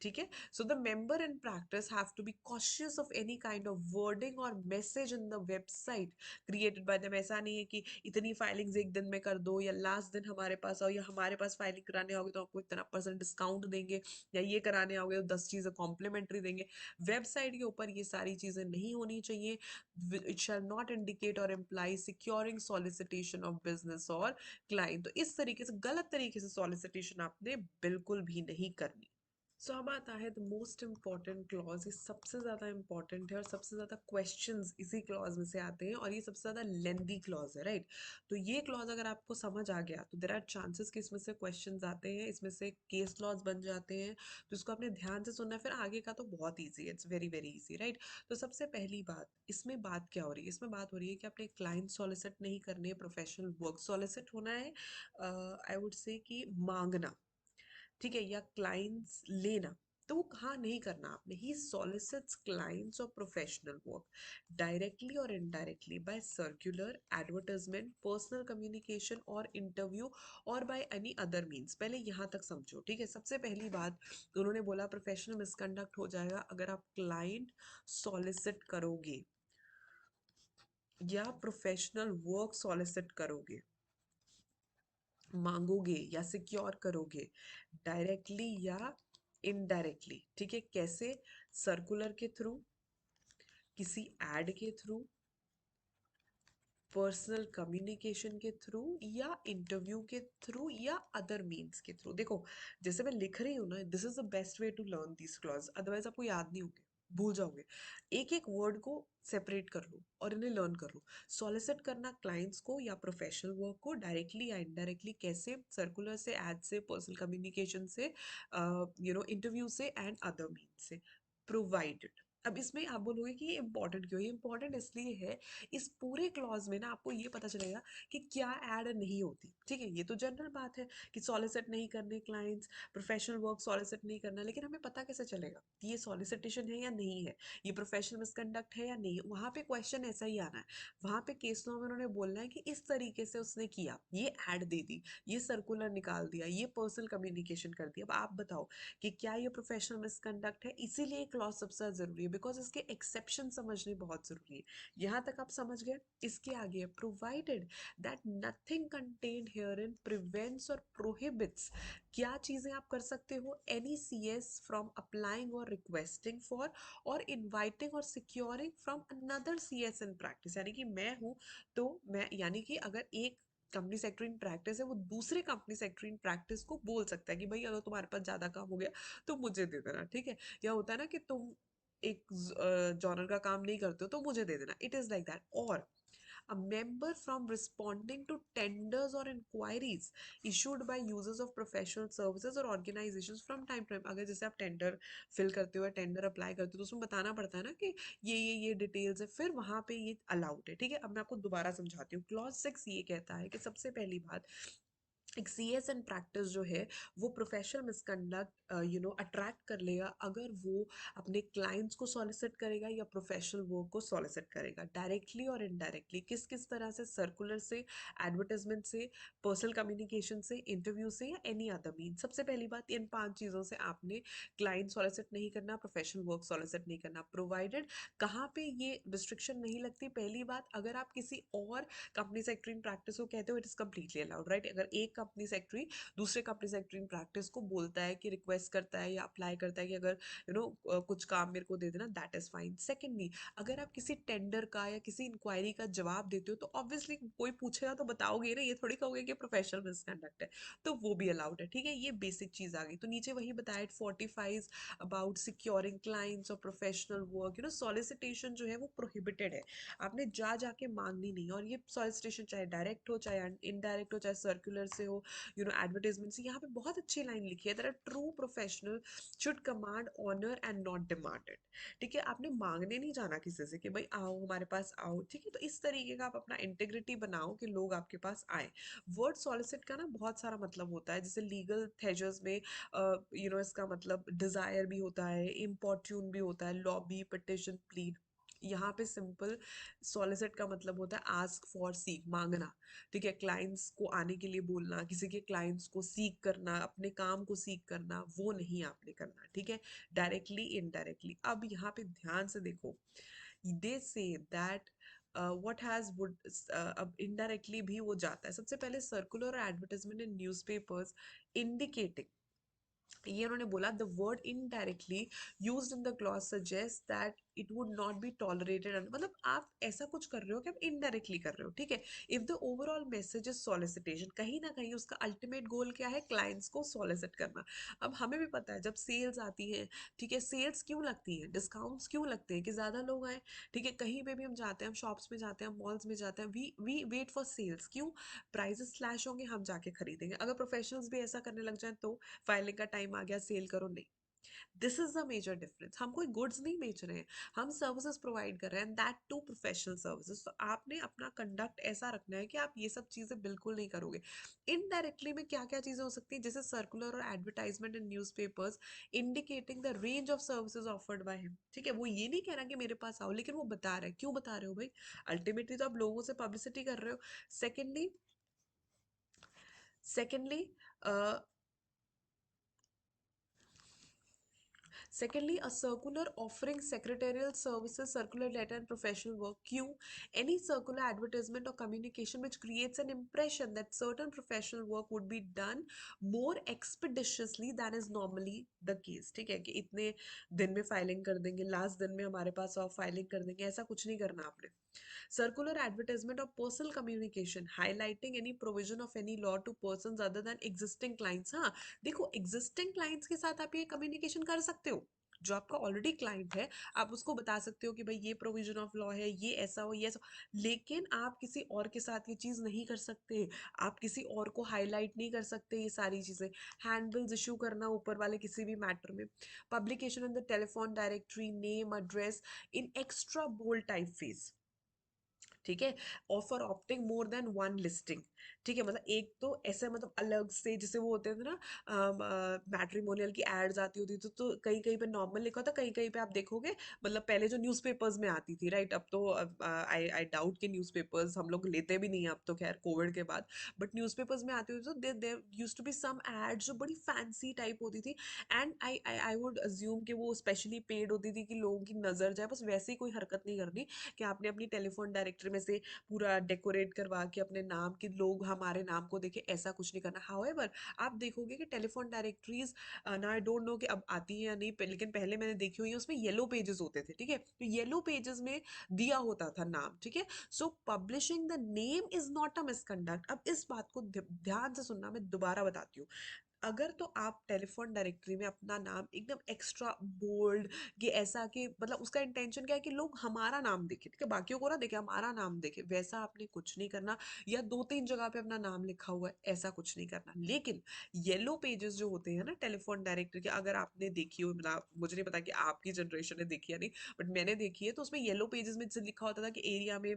ठीक है। So the member in practice have to be cautious of any kind of wording or message in the website created by them. ऐसा नहीं है कि इतनी फाइलिंग्स एक दिन में कर दो, या लास्ट दिन हमारे पास आओ, या हमारे पास फाइलिंग कराने आओगे तो आपको इतना % डिस्काउंट देंगे, या ये कराने आओगे तो 10 चीजें कॉम्प्लीमेंट्री देंगे। वेबसाइट के ऊपर ये सारी चीजें नहीं होनी चाहिए। इट शैल नॉट इंडिकेट और imply securing solicitation of business और क्लाइंट। तो इस तरीके से, गलत तरीके से सॉलिसिटेशन आपने बिल्कुल भी नहीं करनी। सो अब आता है द मोस्ट इम्पॉर्टेंट क्लॉज। ये सबसे ज़्यादा इम्पॉर्टेंट है और सबसे ज़्यादा क्वेश्चंस इसी क्लॉज में से आते हैं, और ये सबसे ज़्यादा लेंदी क्लॉज है, राइट। तो ये क्लॉज अगर आपको समझ आ गया तो देर आर चांसेस कि इसमें से क्वेश्चंस आते हैं, इसमें से केस लॉज बन जाते हैं। तो इसको आपने ध्यान से सुनना है, फिर आगे का तो बहुत ईजी है, it's very very easy, right. तो सबसे पहली बात, इसमें बात क्या हो रही है? इसमें बात हो रही है कि अपने क्लाइंट सॉलिसिट नहीं करने, प्रोफेशनल वर्क सॉलिसिट होना है। आई वुड से कि मांगना, ठीक है, या क्लाइंट्स लेना। तो वो कहाँ नहीं करना आपने, ही सॉलिसिट्स क्लाइंट्स और professional work directly or indirectly bye circular, advertisement, personal communication और इंटरव्यू, और बाय एनी अदर मीन्स। पहले यहाँ तक समझो, ठीक है। सबसे पहली बात उन्होंने बोला प्रोफेशनल मिसकंडक्ट हो जाएगा अगर आप क्लाइंट सॉलिसिट करोगे या प्रोफेशनल वर्क सॉलिसिट करोगे, मांगोगे या सिक्योर करोगे, डायरेक्टली या इनडायरेक्टली, ठीक है। कैसे? सर्कुलर के थ्रू, किसी एड के थ्रू, पर्सनल कम्युनिकेशन के थ्रू, या इंटरव्यू के थ्रू, या अदर मीन्स के थ्रू। देखो, जैसे मैं लिख रही हूँ ना, this is the best way to learn this clause, otherwise आपको याद नहीं होंगे, भूल जाओगे। एक एक वर्ड को सेपरेट कर लो और इन्हें लर्न कर लो। सॉलिसिट करना क्लाइंट्स को या प्रोफेशनल वर्क को, डायरेक्टली या इनडायरेक्टली। कैसे? सर्कुलर से, एड से, पर्सनल कम्युनिकेशन से, इंटरव्यू से, एंड अदर मीन्स से, प्रोवाइडेड। अब इसमें आप बोलोगे कि ये इंपॉर्टेंट क्यों? ये इंपॉर्टेंट इसलिए है, इस पूरे क्लॉज में ना आपको ये पता चलेगा कि क्या ऐड नहीं होती, ठीक है। ये तो जनरल बात है कि सॉलिसिट नहीं करने क्लाइंट्स, प्रोफेशनल वर्क सॉलिसिट नहीं करना, लेकिन हमें पता कैसे चलेगा कि ये सॉलिसिटेशन है या नहीं है, ये प्रोफेशनल मिसकंडक्ट है या नहीं है? वहां पे क्वेश्चन ऐसा ही आना है। वहां पे केस लॉ में उन्होंने बोलना है कि इस तरीके से उसने किया, ये ऐड दे दी, ये सर्कुलर निकाल दिया, ये पर्सनल कम्युनिकेशन कर दिया। अब आप बताओ कि क्या ये प्रोफेशनल मिसकंडक्ट है? इसीलिए क्लॉज सबसे ज्यादा जरूरी है, बिकॉज इसके एक्सेप्शन समझने बहुत जरूरी है। यहाँ तक आप समझ गए। इसके आगे, provided that nothing contained here in prevents और प्रोहिबिट्स, क्या चीजें आप कर सकते हो? एनी CS फ्रॉम अप्लाइंग और रिक्वेस्टिंग फॉर और इनवाइटिंग और securing from another CS in practice. यानी कि मैं हूं, तो मैं, यानी कि अगर एक कंपनी सेक्रेटरी इन प्रैक्टिस है वो दूसरे कंपनी सेक्रेटरी इन प्रैक्टिस को बोल सकता है कि भाई अगर तुम्हारे पास ज्यादा काम हो गया तो मुझे दे देना, ठीक है। या होता है ना कि तुम एक जॉनर का काम नहीं करते हो तो मुझे दे देना, इट इज लाइक दैट। और a member from responding to tenders or inquiries issued by users of professional services or organizations from time to time। अगर जैसे आप टेंडर फिल करते हो या टेंडर अप्लाई करते हो तो उसमें बताना पड़ता है ना कि ये डिटेल्स है, फिर वहां पे ये अलाउड है, ठीक है। अब मैं आपको दोबारा समझाती हूँ। क्लॉज 6 ये कहता है कि सबसे पहली बात, एक CS एंड प्रैक्टिस जो है वो प्रोफेशनल मिसकंडक्ट अट्रैक्ट कर लेगा अगर वो अपने क्लाइंट्स को सॉलिसिट करेगा या प्रोफेशनल वर्क को सॉलिसिट करेगा, डायरेक्टली और इनडायरेक्टली। किस किस तरह से? सर्कुलर से, एडवर्टाइजमेंट से, पर्सनल कम्युनिकेशन से, इंटरव्यू से, या एनी अदर मीन। सबसे पहली बात, इन 5 चीज़ों से आपने क्लाइंट सॉलिसिट नहीं करना, प्रोफेशनल वर्क सॉलिसिट नहीं करना, प्रोवाइडेड कहाँ पे ये रिस्ट्रिक्शन नहीं लगती। पहली बात, अगर आप किसी और कंपनी सेक्रेटरी इन प्रैक्टिस को कहते हो, it is completely allowed, right. अगर एक कंपनी सेक्रेटरी दूसरे कंपनी सेक्रेटरी इन प्रैक्टिस को बोलता है कि रिक्वेस्ट करता है या अप्लाई करता है कि अगर कुछ काम मेरे को दे देना, दैट इज फाइन। सेकेंडली, अगर आप किसी टेंडर का या किसी इंक्वायरी का जवाब देते हो तो ऑब्वियसली कोई पूछेगा तो बताओगे ना, ये थोड़ी कहोगे कि प्रोफेशनल मिसकंडक्ट है, तो वो भी अलाउड है, ठीक है। ये बेसिक चीज आ गई। तो नीचे वही बताया, इट फोर्टिफाइज अबाउट सिक्योरिंग क्लाइंट्स और प्रोफेशनल वर्क। सॉलिसिटेशन जो है वो प्रोहिबिटेड है, आपने जा जाके मांगनी नहीं। और ये सॉलिसिटेशन चाहे डायरेक्ट हो चाहे इनडायरेक्ट हो, चाहे सर्कुलर से हो, एडवर्टाइजमेंट से। यहाँ पे बहुत अच्छी लाइन लिखी है, that true professional should command honour and not demand it, ठीक है। आपने मांगने नहीं जाना किसी से कि भाई आओ हमारे पास आओ, ठीक है। तो इस तरीके का आप अपना इंटेग्रिटी बनाओ कि लोग आपके पास आए। वर्ड सॉलिसिट का ना बहुत सारा मतलब होता है, जैसे लीगल थेजर्स में इसका मतलब डिजायर भी होता है, इम्पोर्ट्यून भी होता है, लॉबी, पिटिशन, प्लीड। यहाँ पे सिंपल सॉलिसिट का मतलब होता है आस्क फॉर, सीक, मांगना, ठीक है। क्लाइंट्स को आने के लिए बोलना, किसी के क्लाइंट्स को सीक करना, अपने काम को सीक करना, वो नहीं आपने करना, ठीक है। Directly indirectly. अब यहाँ पे ध्यान से देखो, they say that what has would, अब इनडायरेक्टली भी वो जाता है। सबसे पहले circular advertisement in newspapers indicating, ये उन्होंने बोला, the word indirectly used in the clause suggest that it would not be tolerated, मतलब आप ऐसा कुछ कर रहे हो कि आप इनडायरेक्टली कर रहे हो, ठीक है। If the overall message is solicitation, कहीं ना कहीं उसका अल्टीमेट गोल क्या है? क्लाइंट्स को सॉलिसिट करना। अब हमें भी पता है जब सेल्स आती है, ठीक है, सेल्स क्यों लगती है, डिस्काउंट्स क्यों लगते हैं? कि ज्यादा लोग आए, ठीक है। कहीं पे भी हम जाते हैं, हम शॉप्स में जाते हैं, मॉल्स में जाते हैं, वी वेट फॉर सेल्स। क्यों? प्राइसेस स्लैश होंगे, हम जाके खरीदेंगे। अगर प्रोफेशनल्स भी ऐसा करने लग जाए तो फाइलिंग का टाइम आ गया, सेल करो, नहीं। This is the major difference. हम कोई गुड्स नहीं बेच रहे हैं, हम सर्विसेज प्रोवाइड कर रहे हैं, दैट टू प्रोफेशनल सर्विसेज। तो आपने अपना कंडक्ट ऐसा रखना है कि आप ये सब चीजें बिल्कुल नहीं करोगे। इनडायरेक्टली में क्या क्या चीजें हो सकती है? जैसे सर्कुलर और advertisement in newspapers indicating the range of services offered by him, ठीक है। वो ये नहीं कह रहा कि मेरे पास आओ, लेकिन वो बता रहे हैं। क्यों बता रहे हो भाई? अल्टीमेटली तो आप लोगों से पब्लिसिटी कर रहे हो। Secondly, secondly Secondly, a circular offering secretarial services, circular letter, and professional work. Q. Any circular advertisement or communication which creates an impression that certain professional work would be done more expeditiously than is normally the case. ठीक है कि इतने दिन में filing कर देंगे, last दिन में हमारे पास ऑफ फाइलिंग कर देंगे, ऐसा कुछ नहीं करना आपने। Circular advertisement or personal communication highlighting any provision of any law to persons other than existing clients। हाँ, देखो existing clients के साथ आप ये communication कर सकते हो। जो आपका ऑलरेडी क्लाइंट है, आप उसको बता सकते हो कि भाई ये प्रोविजन ऑफ लॉ है, ये ऐसा हो, ये ऐसा हो। लेकिन आप किसी और के साथ ये चीज नहीं कर सकते, आप किसी और को हाईलाइट नहीं कर सकते ये सारी चीजें। हैंडबिल्स इशू करना ऊपर वाले किसी भी मैटर में, publication in the telephone directory, name, address in extra bold typeface, ठीक है। Offer opting more than one listing, ठीक है। मतलब एक तो ऐसे मतलब अलग से, जैसे वो होते थे ना मैट्रिमोनियल की एड्स आती होती थी, तो कहीं कहीं पे नॉर्मल लिखा होता, कहीं कहीं पे आप देखोगे, मतलब पहले जो न्यूज़पेपर्स में आती थी, राइट। अब तो आई आई डाउट कि न्यूज़पेपर्स हम लोग लेते भी नहीं है अब तो, खैर कोविड के बाद। बट न्यूज़पेपर्स में आती होती तो there used to be some ads जो बड़ी फैंसी टाइप होती थी। एंड आई वुड अज्यूम कि वो स्पेशली पेड होती थी कि लोगों की नजर जाए, बस वैसे ही कोई हरकत नहीं करनी कि आपने अपनी टेलीफोन डायरेक्टरी में से पूरा डेकोरेट करवा के अपने नाम के लोग लोग हमारे नाम को देखे, ऐसा कुछ नहीं करना। हाउएवर आप देखोगे कि टेलीफोन डायरेक्टरीज ना, आई डोंट नो कि अब आती है या नहीं, लेकिन पहले मैंने देखी हुई है, उसमें येलो पेजेस होते थे, ठीक है, तो येलो पेजेस में दिया होता था नाम, ठीक है। So publishing the name is not a misconduct. अब इस बात को ध्यान से सुनना, मैं दोबारा बताती हूँ। अगर तो आप टेलीफोन डायरेक्टरी में अपना नाम एकदम एक्स्ट्रा बोल्ड, कि ऐसा कि मतलब उसका इंटेंशन क्या है कि लोग हमारा नाम देखे, ठीक है, बाकियों को ना देखे, हमारा नाम देखे, वैसा आपने कुछ नहीं करना। या दो तीन जगह पे अपना नाम लिखा हुआ है, ऐसा कुछ नहीं करना। लेकिन येलो पेजेस जो होते हैं ना टेलीफोन डायरेक्टरी के, अगर आपने देखी हो, मतलब मुझे नहीं पता कि आपकी जनरेशन ने देखी या नहीं, बट मैंने देखी है, तो उसमें येलो पेजेस में जैसे लिखा होता था कि एरिया में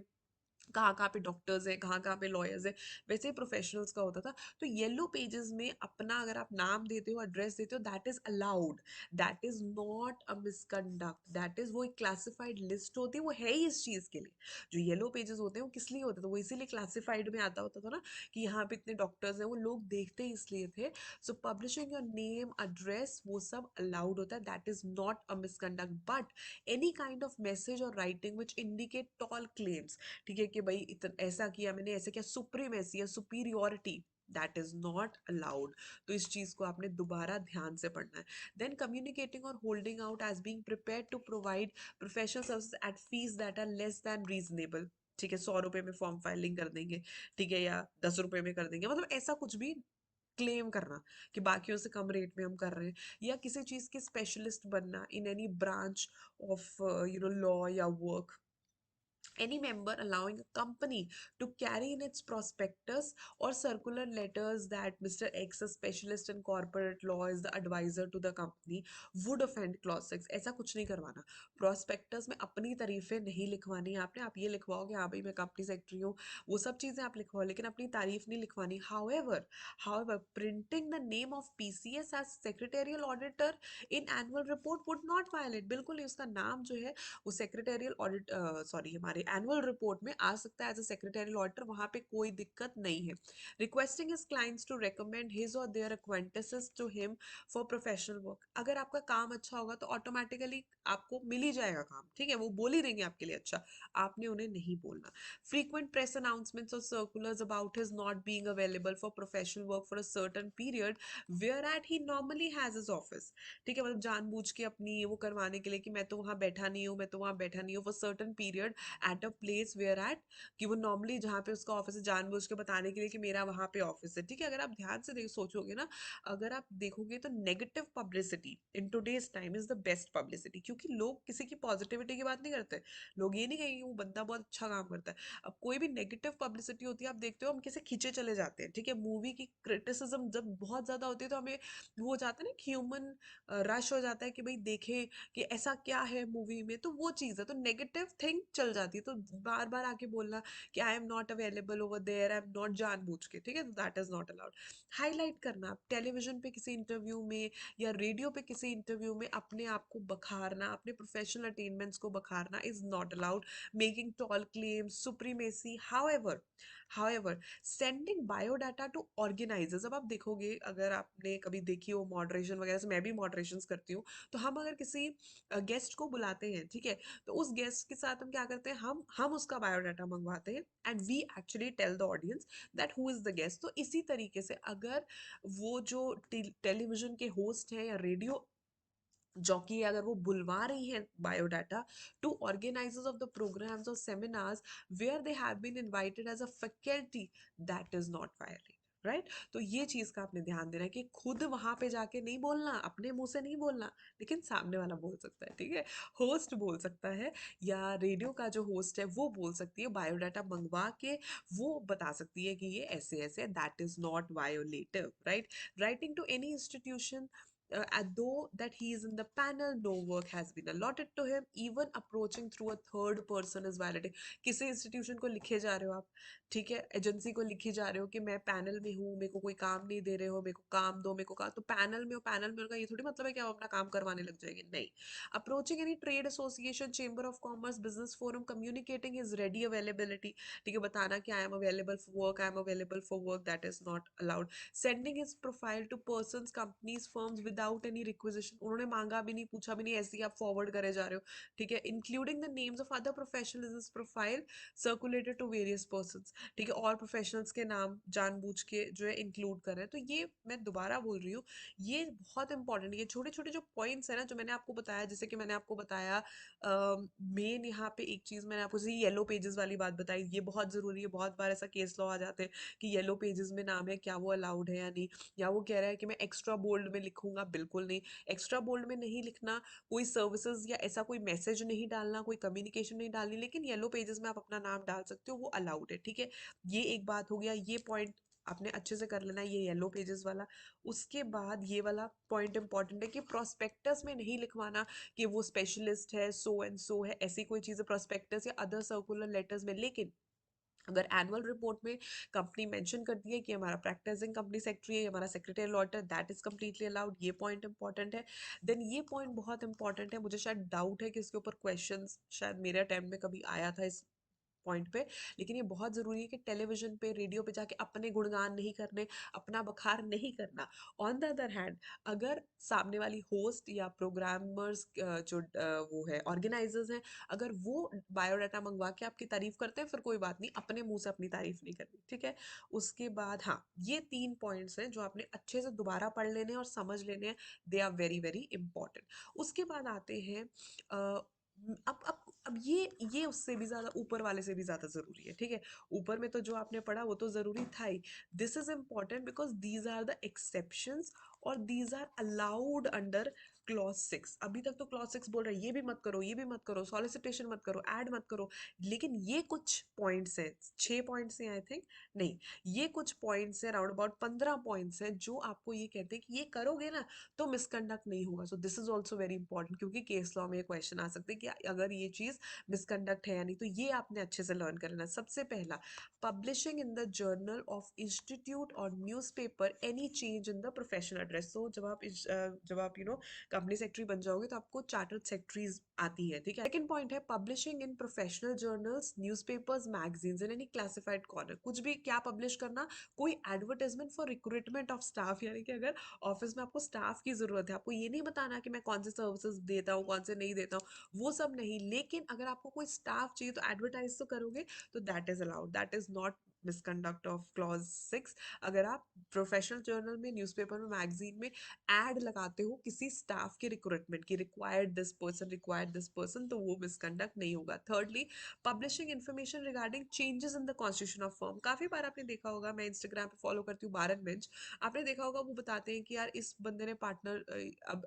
कहाँ कहाँ पे डॉक्टर्स हैं, कहाँ कहाँ पे लॉयर्स हैं, वैसे ही प्रोफेशनल्स का होता था। तो येलो पेजेस में अपना अगर आप नाम देते हो, एड्रेस देते हो, that is allowed, that is not a misconduct, that is, वो एक क्लासिफाइड लिस्ट होती है, वो है ही इस चीज के लिए। जो येलो पेजेस होते हैं वो किस लिए होते थे, वो इसीलिए क्लासिफाइड में आता होता था ना, कि यहाँ पे इतने डॉक्टर्स हैं, वो लोग देखते ही इसलिए थे। So publishing your name, address, वो सब अलाउड होता है, that is not a misconduct. But any kind of message or writing which indicate tall claims, ठीक है, कि भाई इतना ऐसा किया मैंने, ऐसा किया, सुप्रीमेसी या superiority, that is not allowed. तो इस चीज को आपने दोबारा ध्यान से पढ़ना है। देन कम्युनिकेटिंग और holding out as being prepared to provide professional services at fees that are less than reasonable, ठीक है, 100 रुपए में फॉर्म फाइलिंग कर देंगे, ठीक है, या 10 रुपए में कर देंगे, मतलब ऐसा कुछ भी क्लेम करना कि बाकियों से कम रेट में हम कर रहे हैं, या किसी चीज के स्पेशलिस्ट बनना in any branch of law या work. Any member allowing a company to carry in its prospectus or circular letters that Mr. X, a specialist in corporate law, is the advisor to the company would offend clause 6। ऐसा कुछ नहीं करवाना। Prospectus में अपनी तारीफें नहीं लिखवानी है आपने, आप ये लिखवाओ कि हाँ भाई मैं कंपनी सेक्रेटरी हूँ, वो सब चीज़ें आप लिखवाओ, लेकिन अपनी तारीफ नहीं लिखवानी। However printing the name of PCS as secretarial auditor in annual report would not violate, बिल्कुल नहीं, उसका नाम जो है वो सेक्रेटेरियल ऑडिट, सॉरी, हमारे एनुअल रिपोर्ट में आ सकता है एज अ सेक्रेटेरियल ऑडिटर, वहां पे कोई दिक्कत नहीं है। Requesting his clients to recommend his or their acquaintances to him for professional work, अगर आपका काम अच्छा होगा तो ऑटोमेटिकली आपको मिल ही जाएगा काम, ठीक है, वो बोल ही देंगे आपके लिए अच्छा, आपने उन्हें नहीं बोलना। frequent press announcements or circulars about his not being available for professional work for a certain period whereat he normally has his office, ठीक है, मतलब जानबूझ के अपनी वो करवाने के लिए कि मैं तो वहां बैठा नहीं हूँ, मैं तो वहां बैठा नहीं हूँ for certain period at a place where at, कि वो नॉर्मली जहाँ पे उसका ऑफिस है, जानबूझ के बताने के लिए कि मेरा वहां पे ऑफिस है, ठीक है। अगर आप ध्यान से सोचोगे ना, अगर आप देखोगे तो negative publicity in today's time is the best publicity, क्योंकि लोग किसी की पॉजिटिविटी की बात नहीं करते, लोग ये नहीं कहेंगे वो बंदा बहुत अच्छा काम करता है। अब कोई भी नेगेटिव पब्लिसिटी होती है, आप देखते हो हम कैसे खींचे चले जाते हैं, ठीक है, मूवी की क्रिटिसिज्म जब बहुत ज्यादा होती है तो हमें वो हो जाता है ना, ह्यूमन रश हो जाता है कि भाई देखे कि ऐसा क्या है मूवी में, तो वो चीज़ है, तो नेगेटिव थिंग चल जाती है, तो बार बार आके बोलना कि I am not available over there, I am not, जानबूझ के, ठीक है, तो that is not allowed. Highlight करना, आप टेलीविजन पे किसी इंटरव्यू में या रेडियो पे किसी इंटरव्यू में अपने आप को बखारना, अपने प्रोफेशनल अटेनमेंट्स को बखारना is not allowed. Making tall claims, supremacy, however sending biodata to organisers, अब आप देखोगे, अगर आपने कभी देखी हो मॉडरेशन वगैरह से, मैं भी मॉडरेशन करती हूँ, तो हम अगर किसी गेस्ट को बुलाते हैं, ठीक है, तो उस गेस्ट के साथ हम क्या करते हैं, हम उसका बायोडाटा मंगवाते हैं and we actually tell the audience that who is the guest. तो इसी तरीके से अगर वो जो टेलीविजन के होस्ट हैं या रेडियो जॉकी है, अगर वो बुलवा रही हैं biodata to organisers of the programmes or seminars where they have been invited as a faculty, that is not violate, right. तो ये चीज का आपने ध्यान देना है कि खुद वहां पे जाके नहीं बोलना, अपने मुंह से नहीं बोलना, लेकिन सामने वाला बोल सकता है, ठीक है, होस्ट बोल सकता है, या रेडियो का जो होस्ट है वो बोल सकती है, बायोडाटा मंगवा के वो बता सकती है कि ये ऐसे ऐसे, that is not violative, right. Writing to any institution though that he is in the panel, no work has been allotted to him, even approaching through a third person is violating। किसी institution को लिखे जा रहे हो आप, ठीक है, agency को लिखे जा रहे हो कि मैं पैनल में हूँ, मेरे को कोई काम नहीं दे रहे हो, मेरे को काम दो, मेरे को काम, तो पैनल में हो, पैनल में होगा, ये थोड़ी मतलब है कि आप अपना काम करवाने लग जाएंगे, नहीं। Approaching any trade association, chamber of commerce, business forum, communicating is ready availability, ठीक है, बताना कि I am available for work, I am available for work, that is not allowed. Sending his profile to persons, companies, firms without any requisition, उन्होंने मांगा भी नहीं, पूछा भी नहीं, ऐसे ही आप फॉरवर्ड करे जा रहे हो, ठीक है, including the names of other professionals in this profile circulated to various persons, ठीक है, और प्रोफेशनल्स के नाम जानबूझ के जो है इंक्लूड कर रहे हैं। तो ये मैं दोबारा बोल रही हूँ, ये बहुत इंपॉर्टेंट है। ये छोटे छोटे जो पॉइंट्स है ना, जो मैंने आपको बताया, जैसे कि मैंने आपको बताया मेन यहाँ पे एक चीज मैंने आपको येलो पेजेस वाली बात बताई, ये बहुत जरूरी है। बहुत बार ऐसा केस लॉ आ जाते हैं कि येलो पेजेस में नाम है, क्या वो अलाउड है या नहीं, या वो कह रहा है कि मैं एक्स्ट्रा बोल्ड में लिखूंगा, बिल्कुल नहीं, एक्स्ट्रा बोल्ड में नहीं लिखना, कोई सर्विसेज या ऐसा कोई मैसेज नहीं डालना, कोई कम्युनिकेशन नहीं डालनी, लेकिन येलो पेजेस में आप अपना नाम डाल सकते हो, वो अलाउड है, ठीक है। ये एक बात हो गया, ये पॉइंट आपने अच्छे से कर लेना, ये येलो पेजेस वाला। उसके बाद ये वाला पॉइंट इंपॉर्टेंट है कि प्रोस्पेक्टस में नहीं लिखवाना कि वो स्पेशलिस्ट है, सो एंड सो है, ऐसी कोई चीज़ प्रोस्पेक्टस या अदर सर्कुलर लेटर्स में। लेकिन अगर एनुअल रिपोर्ट में कंपनी मेंशन करती है कि हमारा प्रैक्टिसिंग कंपनी सेक्रेटरी है, हमारा सेक्रेटरी लॉटर, दैट इज कंप्लीटली अलाउड, ये पॉइंट इंपॉर्टेंट है। देन ये पॉइंट बहुत इंपॉर्टेंट है, मुझे शायद डाउट है कि इसके ऊपर क्वेश्चंस शायद मेरे अटेम्प्ट में कभी आया था इस पॉइंट पे, लेकिन ये बहुत जरूरी है कि टेलीविजन पे, रेडियो पे जाके अपने गुणगान नहीं करने, अपना बखार नहीं करना। ऑन द अदर हैंड, अगर सामने वाली होस्ट या प्रोग्रामर्स जो वो है ऑर्गेनाइजर्स हैं, अगर वो बायोडाटा मंगवा के आपकी तारीफ करते हैं, फिर कोई बात नहीं, अपने मुंह से अपनी तारीफ नहीं करनी, ठीक है। उसके बाद हाँ, ये 3 पॉइंट्स हैं जो आपने अच्छे से दोबारा पढ़ लेने हैं और समझ लेने हैं, they are very very important. उसके बाद आते हैं अब ये उससे भी ज्यादा, ऊपर वाले से भी ज्यादा जरूरी है, ठीक है। ऊपर में तो जो आपने पढ़ा वो तो जरूरी था ही, this is important because these are the exceptions और these are allowed under clause 6। अभी तक तो क्लॉज 6 बोल रहा है ये भी मत करो, ये भी मत करो, सॉलिसिटेशन मत करो, ऐड मत करो, लेकिन ये कुछ पॉइंट्स हैं, 6 पॉइंट्स हैं आई थिंक, नहीं, ये कुछ पॉइंट्स हैं, अराउंड अबाउट 15 पॉइंट्स हैं, जो आपको ये कहते हैं कि ये करोगे ना तो मिसकंडक्ट नहीं होगा। So this is also very important, क्योंकि केस लॉ में ये क्वेश्चन आ सकते हैं कि अगर ये चीज मिसकंडक्ट है या नहीं, तो ये आपने अच्छे से लर्न करना। सबसे पहला, publishing in the journal of institute or newspaper any change in the professional address. तो जब आप कंपनी सेक्रेटरी बन जाओगे तो आपको चार्टर्ड सेक्रेटरीज आती है, ठीक है। सेकंड पॉइंट है publishing in professional journals, newspapers, magazines in any classified corner. कुछ भी क्या पब्लिश करना, कोई advertisement for recruitment of staff, यानी कि अगर ऑफिस में आपको स्टाफ की जरूरत है, आपको ये नहीं बताना कि मैं कौन से सर्विसेज देता हूँ, कौन से नहीं देता हूँ, वो सब नहीं, लेकिन अगर आपको कोई स्टाफ चाहिए तो एडवर्टाइज तो करोगे, तो that is allowed, that is not misconduct of clause 6। अगर आप प्रोफेशनल जर्नल में, न्यूज़पेपर में, मैगजीन में एड लगाते हो किसी स्टाफ के रिक्रूटमेंट की, रिक्वायर्ड दिस पर्सन, तो वो मिसकंडक्ट नहीं होगा। Thirdly, publishing information regarding changes in the constitution of firm. काफी बार आपने देखा होगा, मैं इंस्टाग्राम पे फॉलो करती हूँ भारत बेंच, आपने देखा होगा वो बताते हैं कि यार इस बंदे ने पार्टनर,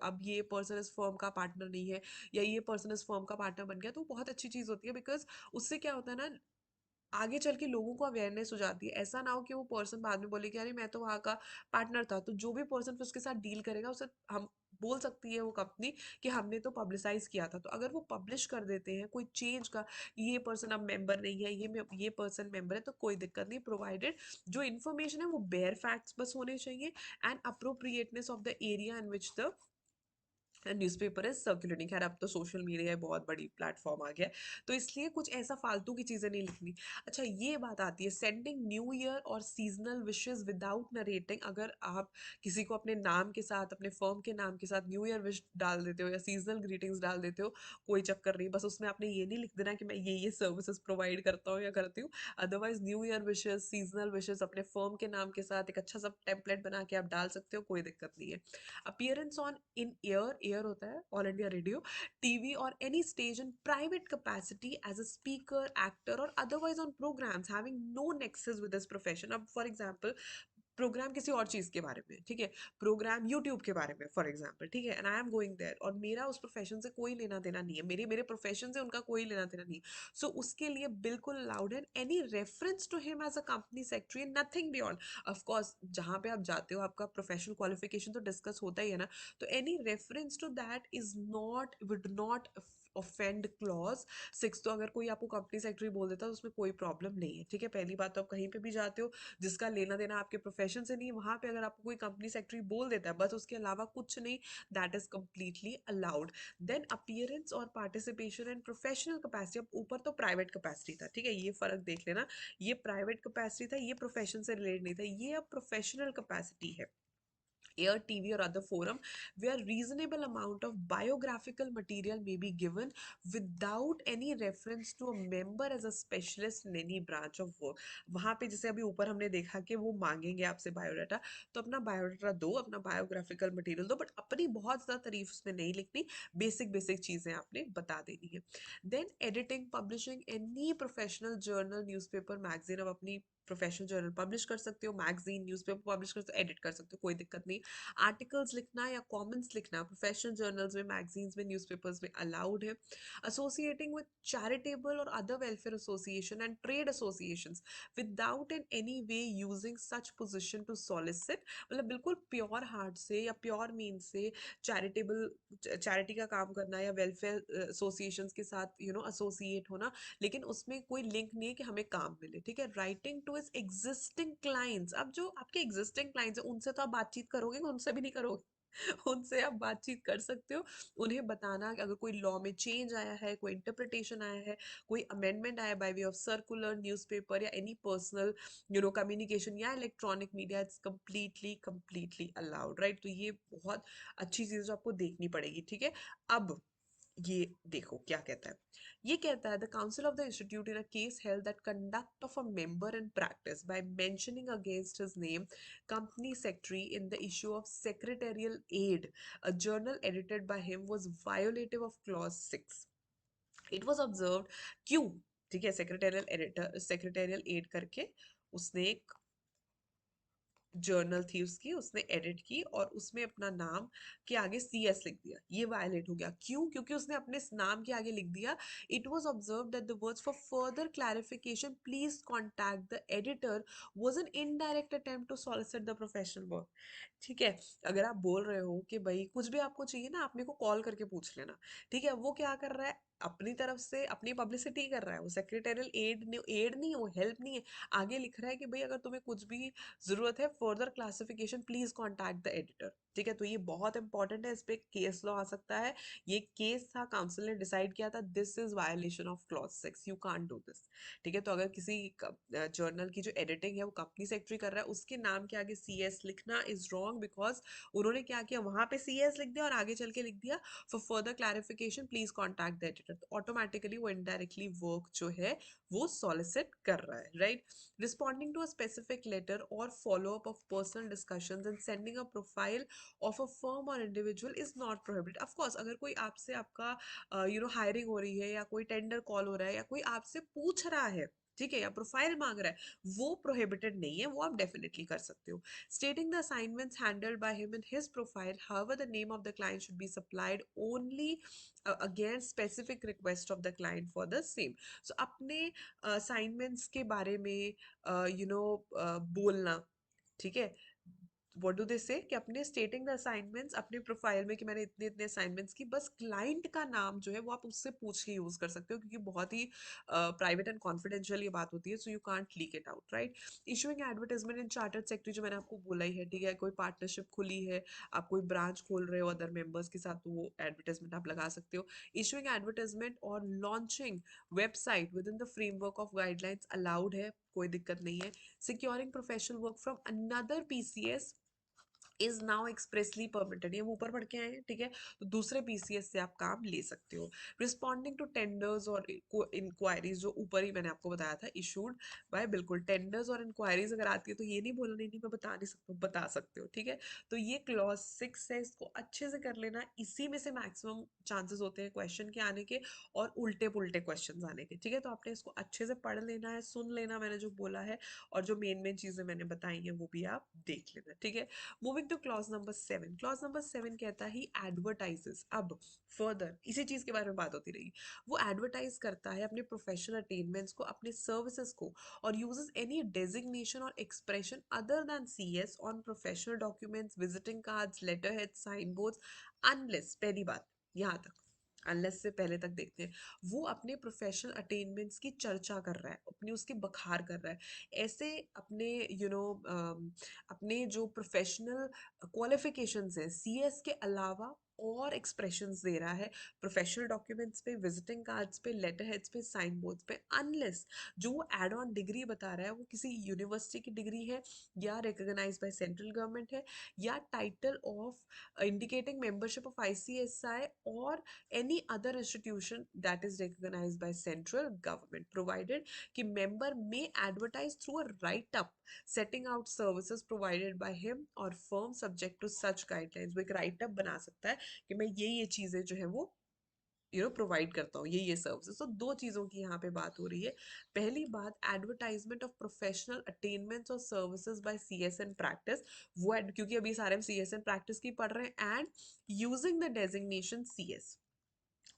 अब ये पर्सन इस फर्म का पार्टनर नहीं है, या ये पर्सन इस फर्म का पार्टनर बन गया, तो बहुत अच्छी चीज होती है, बिकॉज उससे क्या होता है ना, आगे चल के लोगों को अवेयरनेस हो जाती है। ऐसा ना हो कि वो पर्सन बाद में बोले कि अरे मैं तो वहाँ का पार्टनर था, तो जो भी पर्सन फिर उसके साथ डील करेगा उसे हम बोल सकती है वो कंपनी कि हमने तो पब्लिसाइज किया था। तो अगर वो पब्लिश कर देते हैं कोई चेंज का, ये पर्सन अब मेंबर नहीं है, ये पर्सन मेंबर है, तो कोई दिक्कत नहीं, प्रोवाइडेड जो इन्फॉर्मेशन है वो बेयर फैक्ट्स बस होने चाहिए, and appropriateness of the area in which the newspaper is circulating. खैर अब तो सोशल मीडिया है, बहुत बड़ी प्लेटफॉर्म आ गया है, तो इसलिए कुछ ऐसा फालतू की चीज़ें नहीं लिखनी। अच्छा, ये बात आती है सेंडिंग न्यू ईयर और सीजनल विशेस विदाउट नरेटिंग। अगर आप किसी को अपने नाम के साथ, अपने फर्म के नाम के साथ न्यू ईयर विश डाल देते हो या सीजनल ग्रीटिंग्स डाल देते हो, कोई चक्कर नहीं, बस उसमें आपने ये नहीं लिख देना कि मैं ये सर्विसेज प्रोवाइड करता हूँ या करती हूँ। Otherwise new year wishes, seasonal wishes अपने फर्म के नाम के साथ एक अच्छा सा टेम्पलेट बना के आप डाल सकते हो, कोई दिक्कत नहीं है। अपीयरेंस ऑन इन एयर होता है All India Radio, TV or any stage in private capacity as a speaker, actor or otherwise on programmes having no nexus with this profession. अब फॉर एग्जांपल प्रोग्राम किसी और चीज के बारे में, ठीक है, प्रोग्राम यूट्यूब के बारे में फॉर एग्जांपल, ठीक है, and I am going there, और मेरा उस प्रोफेशन से कोई लेना देना नहीं है, मेरे मेरे प्रोफेशन से उनका कोई लेना देना नहीं, सो उसके लिए बिल्कुल अलाउड है। Any reference to him as a company secretary, nothing beyond, of course जहाँ पे आप जाते हो आपका प्रोफेशनल क्वालिफिकेशन तो डिस्कस होता ही है ना, तो any reference to that is not, would not offend clause 6। तो अगर कोई आपको कंपनी सेक्रेटरी बोल देता है तो उसमें कोई प्रॉब्लम नहीं है, ठीक है। पहली बात, तो आप कहीं पे भी जाते हो जिसका लेना देना आपके प्रोफेशन से नहीं है, वहां पे अगर आपको कोई कंपनी सेक्रेटरी बोल देता है बस, उसके अलावा कुछ नहीं, that is completely allowed. Then appearance or participation and professional capacity. अब ऊपर तो प्राइवेट कैपेसिटी था, ठीक है, ये फर्क देख लेना, ये प्राइवेट कैपेसिटी था, ये प्रोफेशन से रिलेटेड नहीं था, ये अब प्रोफेशनल कैपेसिटी है। air, TV, or other forum where reasonable amount of biographical material may be given without any reference to a member as a specialist in any branch of work. वहां पे जैसे अभी ऊपर हमने देखा कि वो मांगेंगे आपसे बायोडाटा, तो अपना बायोडाटा दो, अपना बायोग्राफिकल मटेरियल दो, बट अपनी बहुत ज्यादा तारीफ उसमें नहीं लिखनी, बेसिक बेसिक चीजें आपने बता देनी है. Then editing, publishing any professional journal, newspaper, magazine. अब अपनी प्रोफेशनल जर्नल पब्लिश कर सकते हो, मैगजीन, न्यूज़पेपर पब्लिश कर सकते हो, एडिट कर सकते हो, कोई दिक्कत नहीं. आर्टिकल्स लिखना या कमेंट्स लिखना प्रोफेशनल जर्नल्स में, मैगजीन्स में, न्यूज़पेपर्स में अलाउड है. Associating with charitable or other welfare association and trade associations without in any way using such position to solicit. मतलब बिल्कुल प्योर हार्ट से या प्योर मीन से चैरिटेबल, चैरिटी का काम करना या वेलफेयर एसोसिएशंस के साथ एसोसिएट होना, लेकिन उसमें कोई लिंक नहीं है कि हमें काम मिले. ठीक है. Writing two is existing clients. अब जो आपके एग्जिस्टिंग क्लाइंट्स है उनसे तो आप बातचीत करोगे, उनसे भी नहीं करोगे. उनसे आप बातचीत कर सकते हो, उन्हें बताना कि अगर कोई लॉ में चेंज आया है, कोई इंटरप्रिटेशन आया है, कोई अमेंडमेंट आया by way of circular, newspaper या एनी पर्सनल कम्युनिकेशन या electronic media, it's completely completely allowed, right. तो ये बहुत अच्छी चीज जो आपको देखनी पड़ेगी. ठीक है. अब ये देखो क्या कहता है. ये कहता है the council of the institute in a case held that conduct of a member in practice by mentioning against his name company secretary in the issue of secretarial aid, a journal edited by him, was violative of clause 6. It was observed क्यों. ठीक है. Secretarial editor, secretarial add करके उसने एक journal थी उसकी, उसने edit की और उसमें अपना नाम के आगे CS लिख दिया. ये वायलेट हो गया. क्यों? क्योंकि उसने अपने नाम के आगे लिख दिया it was observe that the words for further clarification please contact the editor was an indirect attempt to solicit the professional work. ठीक है. अगर आप बोल रहे हो कि भाई कुछ भी आपको चाहिए ना, आप मेरे को कॉल करके पूछ लेना. ठीक है. वो क्या कर रहा है, अपनी तरफ से अपनी पब्लिसिटी कर रहा है. वो सेक्रेटेरियल एड नहीं, वो हेल्प नहीं है. आगे लिख रहा है कि भाई अगर तुम्हें कुछ भी जरूरत है further classification please contact the editor. ठीक है. तो ये बहुत इंपॉर्टेंट है, इस पे केस लॉ आ सकता है. ये केस था, काउंसिल ने डिसाइड किया था this is violation of clause 6, you can't do this. ठीक है. तो अगर किसी जर्नल की जो एडिटिंग है वो कंपनी सेक्रेटरी कर रहा है, उसके नाम के आगे CS लिखना इज रॉन्ग, बिकॉज उन्होंने क्या किया, वहां पे CS लिख दिया और आगे चल के लिख दिया for further clarification please contact the editor. तो ऑटोमेटिकली वो इनडायरेक्टली वर्क जो है वो सॉलिसिट कर रहा है, right. Responding to a specific letter or follow-up of personal discussions and sending a profile of a firm or individual is not prohibited. Of course, अगर कोई आपसे आपका हायरिंग हो रही है या कोई टेंडर कॉल हो रहा है या कोई आपसे पूछ रहा है, ठीक है, या प्रोफाइल मांग रहा है, वो प्रोहिबिटेड नहीं है, वो आप डेफिनेटली कर सकते हो. Stating the assignments handled by him in his profile, however, the name of the client should be supplied only against specific request of the client for the same. So अपने assignments के बारे में बोलना. ठीक है. व्हाट डू दे से कि अपने stating the assignments अपने प्रोफाइल में कि मैंने इतने इतने असाइनमेंट्स की, बस क्लाइंट का नाम जो है वो आप उससे पूछ के यूज कर सकते हो, क्योंकि बहुत ही प्राइवेट एंड कॉन्फिडेंशियल ये बात होती है, so you can't leak it out, right. Issuing advertisement in chartered secretary, जो मैंने आपको बोला ही है. ठीक है. कोई पार्टनरशिप खुली है, आप कोई ब्रांच खोल रहे हो अदर मेंबर्स के साथ, तो वो एडवर्टाइजमेंट आप लगा सकते हो. इशूइंग एडवर्टाइजमेंट और launching website with in the framework of guidelines allowed है, कोई दिक्कत नहीं है. Securing professional work from another PCS is now expressly permitted. ये हम ऊपर पढ़ के आए हैं. ठीक है. तो दूसरे PCS से आप काम ले सकते हो. रिस्पॉन्डिंग टू टेंडर्स और इंक्वायरीज, जो ऊपर ही मैंने आपको बताया था, इशूड बाय, बिल्कुल टेंडर्स और इंक्वायरीज अगर आती है तो ये नहीं बोलना नहीं नहीं मैं बता नहीं सकता, बता सकते हो. ठीक है. तो ये क्लॉज 6 है, इसको अच्छे से कर लेना. इसी में से मैक्सिमम चांसेस होते हैं क्वेश्चन के आने के और उल्टे पुल्टे क्वेश्चन आने के. ठीक है. तो आपने इसको अच्छे से पढ़ लेना है, सुन लेना मैंने जो बोला है, और जो मेन मेन चीजें मैंने बताई हैं वो भी आप देख लेना. ठीक है. Moving to clause number 7. Clause number 7 कहता है ही एडवर्टाइजेस. अब फर्दर इसी चीज के बारे में बात होती रही. वो एडवर्टाइज करता है अपने प्रोफेशनल अटेनमेंट्स को, अपने सर्विसेज को, or uses any designation or expression other than CS on professional documents, visiting cards, letter head, sign boards, unless, पहली बात यहाँ तक, अनलेस से पहले तक देखते हैं, वो अपने प्रोफेशनल अटेनमेंट्स की चर्चा कर रहा है, अपनी उसकी बखार कर रहा है. ऐसे अपने अपने जो प्रोफेशनल क्वालिफिकेशंस हैं CS के अलावा, और एक्सप्रेशंस दे रहा है प्रोफेशनल डॉक्यूमेंट्स पे, विजिटिंग कार्ड्स पे, लेटर हेड्स पे, साइन बोर्ड्स पे, अनलेस जो वो एड ऑन डिग्री बता रहा है वो किसी यूनिवर्सिटी की डिग्री है, या रिकॉग्नाइज्ड बाय सेंट्रल गवर्नमेंट है, या title of indicating membership of ICSI और any other institution that is recognized by central government, provided कि member may advertise through a write-up setting out services provided by him or firm subject to such guidelines. वो एक write-up बना सकता है कि मैं ये चीजें जो है वो प्रोवाइड करता हूँ, ये सर्विसेज। तो दो चीज़ों की यहाँ पे बात हो रही है। पहली बात, एडवर्टाइजमेंट ऑफ प्रोफेशनल अटेनमेंट्स और सर्विसेज बाय CSN प्रैक्टिस, वो क्योंकि अभी सारे हम CSN प्रैक्टिस की पढ़ रहे हैं, and using the designation CS।